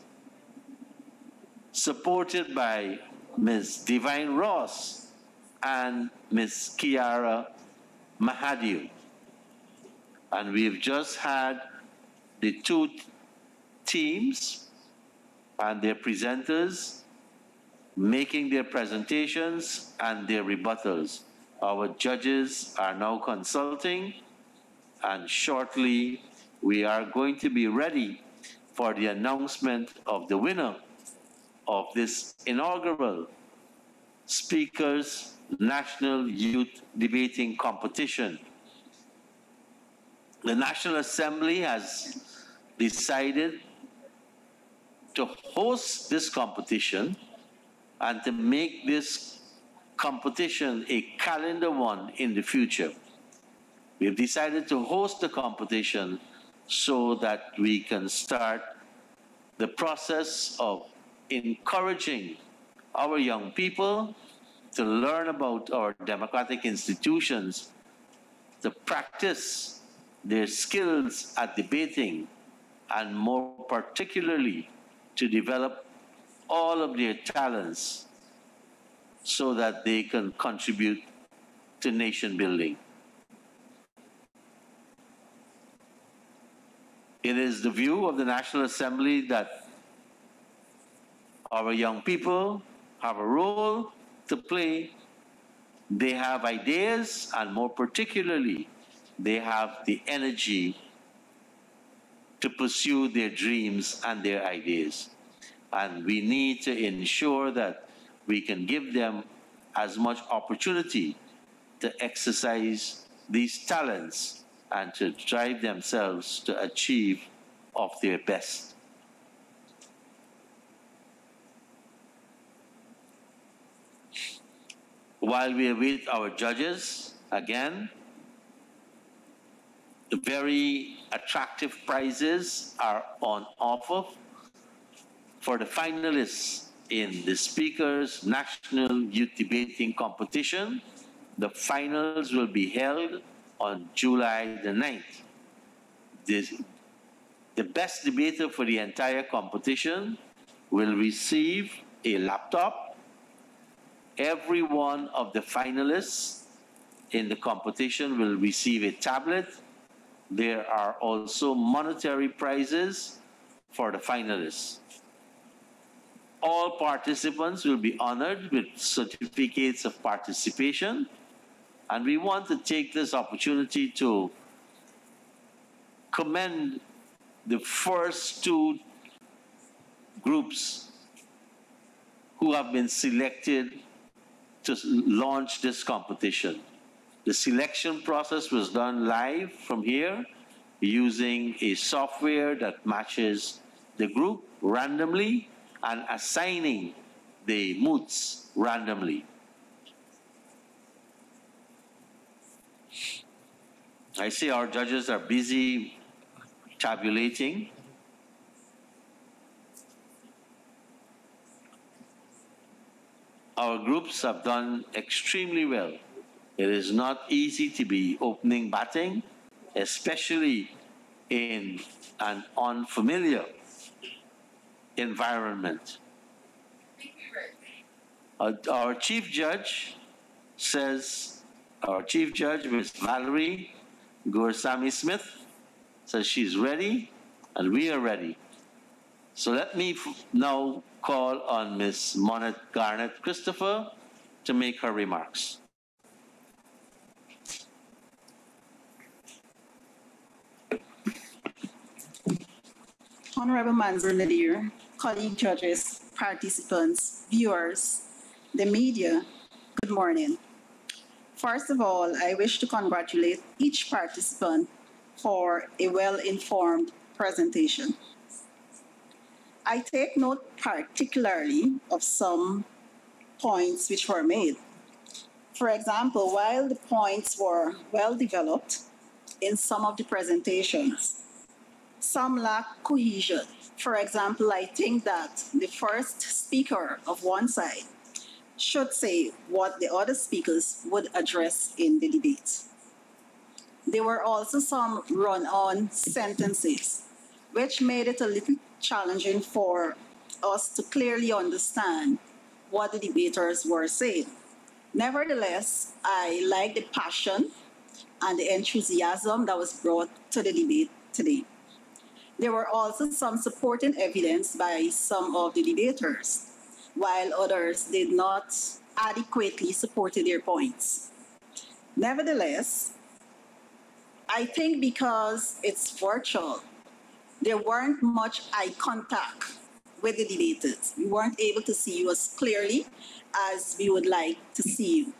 supported by Ms. Divine Ross and Ms. Kiara Mahdia. And we've just had the two teams and their presenters making their presentations and their rebuttals. Our judges are now consulting, and shortly we are going to be ready for the announcement of the winner of this inaugural Speakers National Youth Debating Competition. The National Assembly has decided to host this competition and to make this competition a calendar one in the future. We've decided to host the competition so that we can start the process of encouraging our young people to learn about our democratic institutions, to practice their skills at debating, and more particularly to develop all of their talents so that they can contribute to nation building. It is the view of the National Assembly that our young people have a role to play. They have ideas, and more particularly, they have the energy to pursue their dreams and their ideas. And we need to ensure that we can give them as much opportunity to exercise these talents and to drive themselves to achieve of their best. While we await our judges, again, very attractive prizes are on offer for the finalists in the Speakers National Youth Debating Competition. The finals will be held on July the 9th. The best debater for the entire competition will receive a laptop. Every one of the finalists in the competition will receive a tablet. There are also monetary prizes for the finalists. All participants will be honored with certificates of participation, and we want to take this opportunity to commend the first two groups who have been selected to launch this competition. The selection process was done live from here using a software that matches the group randomly and assigning the moots randomly. I see our judges are busy tabulating. Our groups have done extremely well. It is not easy to be opening batting, especially in an unfamiliar environment. Our chief judge says, our chief judge, Ms. Valerie Gursami Smith says she's ready, and we are ready. So let me now call on Ms. Monet Garnett Christopher to make her remarks. Honorable Manzur Nadir, colleague judges, participants, viewers, the media, good morning. First of all, I wish to congratulate each participant for a well-informed presentation. I take note particularly of some points which were made. For example, while the points were well developed in some of the presentations, some lack cohesion. For example, I think that the first speaker of one side should say what the other speakers would address in the debate. There were also some run-on sentences, which made it a little challenging for us to clearly understand what the debaters were saying. Nevertheless, I like the passion and the enthusiasm that was brought to the debate today. There were also some supporting evidence by some of the debaters, while others did not adequately support their points. Nevertheless, I think because it's virtual, there weren't much eye contact with the debaters. We weren't able to see you as clearly as we would like to see you.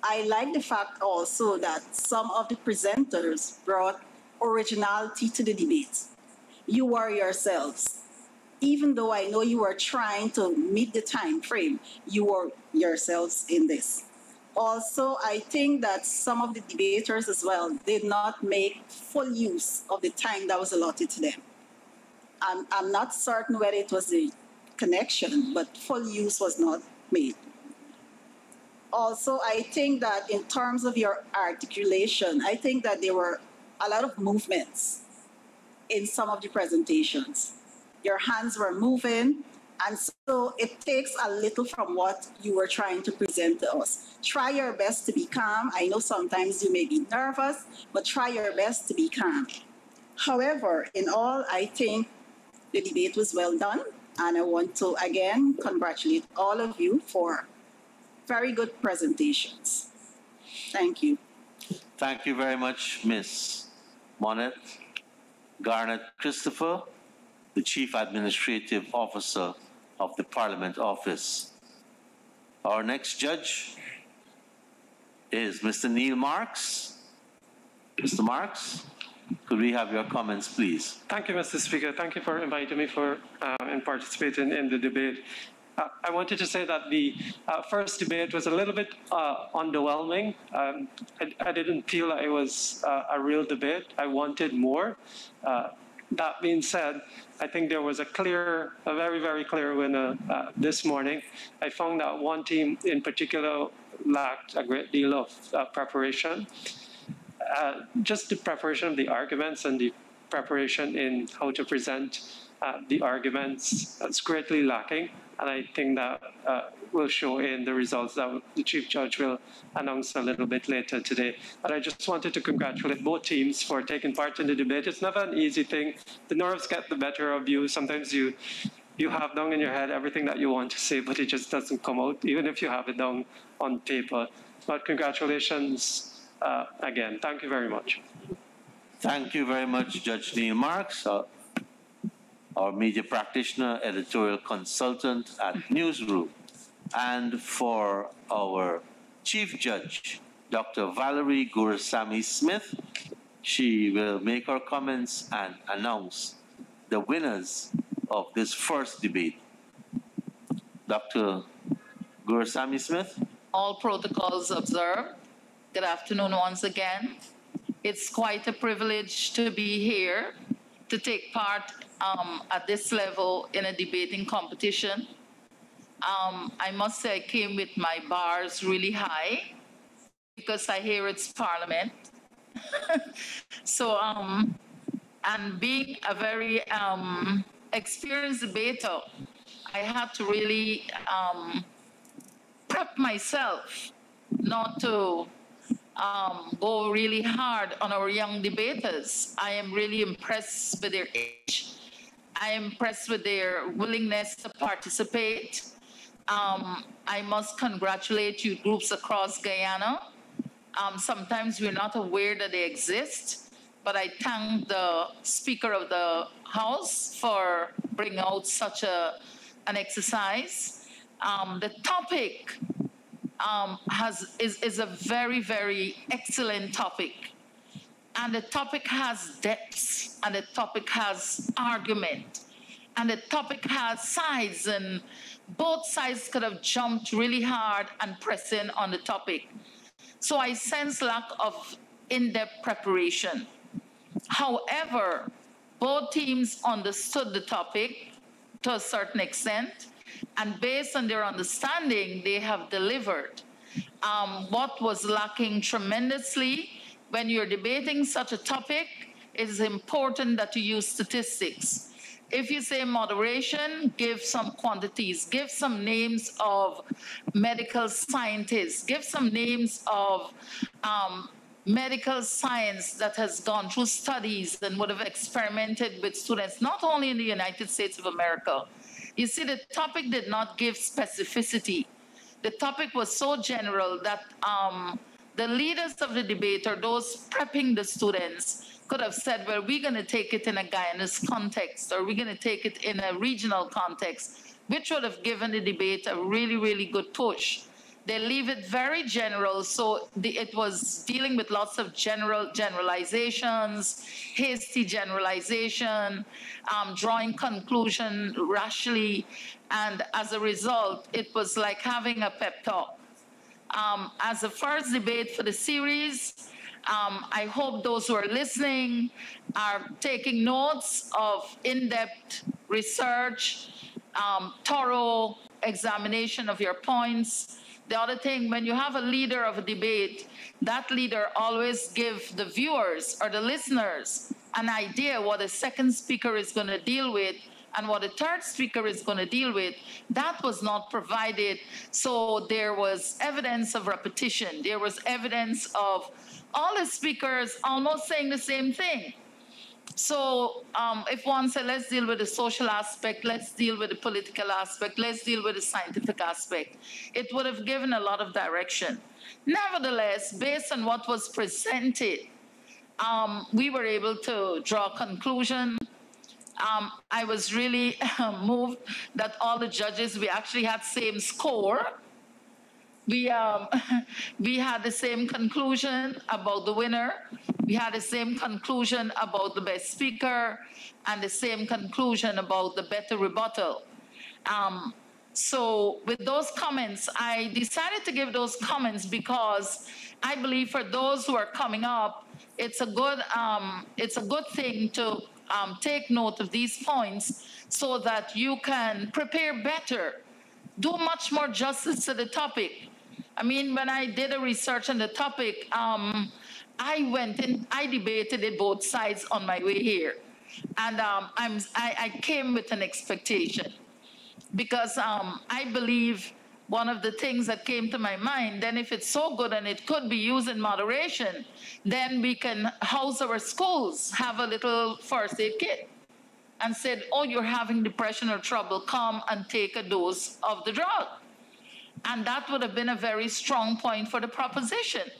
I like the fact also that some of the presenters brought originality to the debate. You were yourselves. Even though I know you were trying to meet the time frame, you were yourselves in this. Also, I think that some of the debaters as well did not make full use of the time that was allotted to them. I'm not certain whether it was the connection, but full use was not made. Also, I think that in terms of your articulation, I think that there were a lot of movements in some of the presentations. Your hands were moving, and so it takes a little from what you were trying to present to us. Try your best to be calm. I know sometimes you may be nervous, but try your best to be calm. However, in all, I think the debate was well done, and I want to again congratulate all of you for very good presentations. Thank you. Thank you very much, Ms. Monet Garnett Christopher, the Chief Administrative Officer of the Parliament Office. Our next judge is Mr. Neil Marks. Mr. Marks, could we have your comments, please? Thank you, Mr. Speaker. Thank you for inviting me and participating in the debate. I wanted to say that the first debate was a little bit underwhelming. I didn't feel that it was a real debate. I wanted more. That being said, I think there was a very, very clear winner this morning. I found that one team in particular lacked a great deal of preparation. Just the preparation of the arguments and the preparation in how to present the arguments is greatly lacking. And I think that will show in the results that the Chief Judge will announce a little bit later today. But I just wanted to congratulate both teams for taking part in the debate. It's never an easy thing. The nerves get the better of you. Sometimes you have down in your head everything that you want to say, but it just doesn't come out, even if you have it down on paper. But congratulations again. Thank you very much. Thank you very much, Judge Neil Marks, our media practitioner, editorial consultant at Newsroom, and for our Chief Judge, Dr. Valerie Gursami Smith. She will make her comments and announce the winners of this first debate. Dr. Gursami Smith. All protocols observed. Good afternoon once again. It's quite a privilege to be here to take part at this level in a debating competition. I must say I came with my bars really high because I hear it's Parliament. So, and being a very experienced debater, I had to really prep myself not to go really hard on our young debaters. I am really impressed with their age. I am impressed with their willingness to participate. I must congratulate youth groups across Guyana. Sometimes we're not aware that they exist, but I thank the Speaker of the House for bringing out such an exercise. The topic is a very, very excellent topic. And the topic has depths, and the topic has argument, and the topic has sides, and both sides could have jumped really hard and pressed in on the topic. So I sense lack of in-depth preparation. However, both teams understood the topic to a certain extent, and based on their understanding, they have delivered. What was lacking tremendously when you're debating such a topic, it is important that you use statistics. If you say moderation, give some quantities, give some names of medical scientists, give some names of medical science that has gone through studies and would have experimented with students, not only in the United States of America. You see, the topic did not give specificity. The topic was so general that the leaders of the debate, or those prepping the students, could have said, well, we're going to take it in a Guyanese context, or we're going to take it in a regional context, which would have given the debate a really, really good push. They leave it very general, so it was dealing with lots of generalizations, hasty generalization, drawing conclusion rashly, and as a result, it was like having a pep talk. As the first debate for the series, I hope those who are listening are taking notes of in-depth research, thorough examination of your points. The other thing, when you have a leader of a debate, that leader always give the viewers or the listeners an idea what a second speaker is going to deal with and what a third speaker is going to deal with. That was not provided. So there was evidence of repetition. There was evidence of all the speakers almost saying the same thing. So if one said, let's deal with the social aspect, let's deal with the political aspect, let's deal with the scientific aspect, it would have given a lot of direction. Nevertheless, based on what was presented, we were able to draw a conclusion. I was really moved that all the judges, we actually had same score. We had the same conclusion about the winner. We had the same conclusion about the best speaker and the same conclusion about the better rebuttal. So with those comments, I decided to give those comments because I believe for those who are coming up, it's a good thing to take note of these points so that you can prepare better, do much more justice to the topic. I mean, when I did a research on the topic, I went in, I debated it both sides on my way here. And I came with an expectation because I believe one of the things that came to my mind, then if it's so good and it could be used in moderation, then we can house our schools, have a little first aid kit, and said, oh, you're having depression or trouble, come and take a dose of the drug. And that would have been a very strong point for the proposition.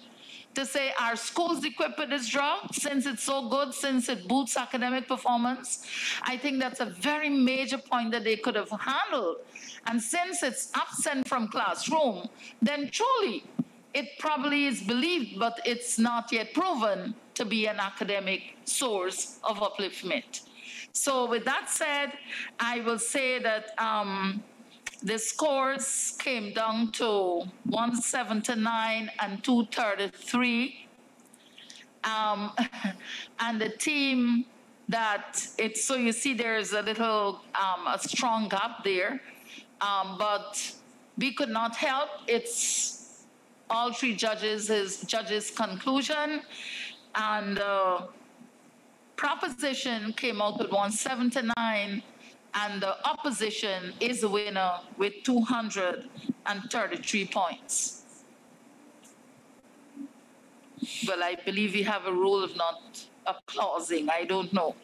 To say, are schools equipped with this drug since it's so good, since it boosts academic performance? I think that's a very major point that they could have handled. And since it's absent from classroom, then truly it probably is believed, but it's not yet proven to be an academic source of upliftment. So with that said, I will say that the scores came down to 179 and 233. And the team that it's, so you see there's a little, a strong gap there, but we could not help. It's all three judges' conclusion, and proposition came out with 179, and the opposition is the winner with 233 points. Well, I believe we have a rule of not applauding. I don't know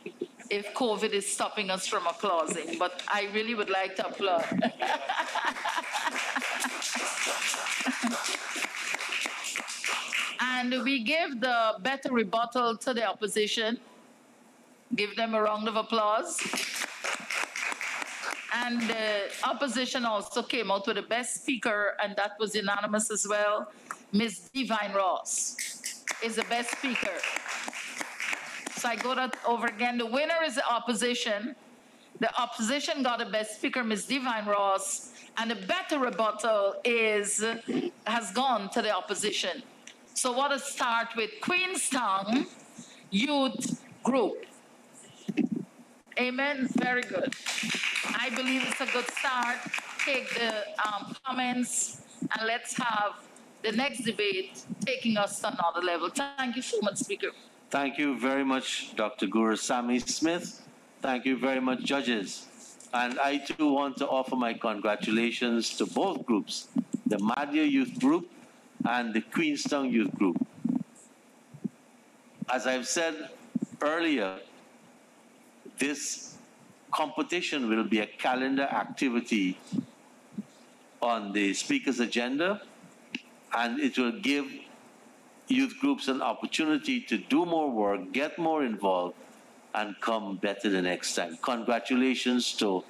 if COVID is stopping us from applauding, but I really would like to applaud. And we give the better rebuttal to the opposition. Give them a round of applause. And the opposition also came out with the best speaker, and that was unanimous as well. Ms. Divine Ross is the best speaker. So I go that over again. The winner is the opposition. The opposition got the best speaker, Ms. Divine Ross, and the better rebuttal has gone to the opposition. So what a start with Queenstown Youth Group. Amen. Very good. I believe it's a good start. Take the comments and let's have the next debate taking us to another level. Thank you so much, Speaker. Thank you very much, Dr. Gurusamy Smith. Thank you very much, judges. And I too want to offer my congratulations to both groups, the Mahdia Youth Group and the Queenstown Youth Group. As I've said earlier, this competition will be a calendar activity on the speaker's agenda, and it will give youth groups an opportunity to do more work, get more involved, and come better the next time. Congratulations to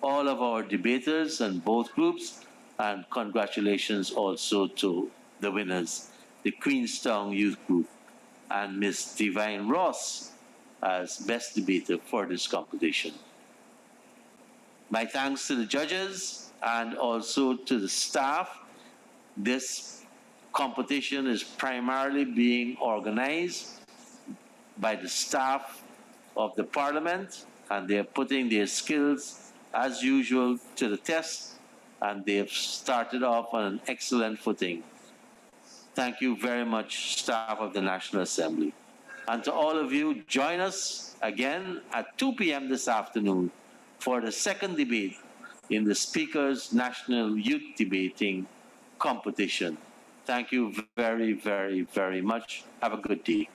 all of our debaters and both groups, and congratulations also to the winners, the Queenstown Youth Group and Ms. Divine Ross as best debater for this competition. My thanks to the judges and also to the staff. This competition is primarily being organized by the staff of the Parliament, and they're putting their skills as usual to the test, and they've started off on an excellent footing. Thank you very much, staff of the National Assembly. And to all of you, join us again at 2 p.m. this afternoon for the second debate in the Speaker's National Youth Debating Competition. Thank you very, very, very much. Have a good day.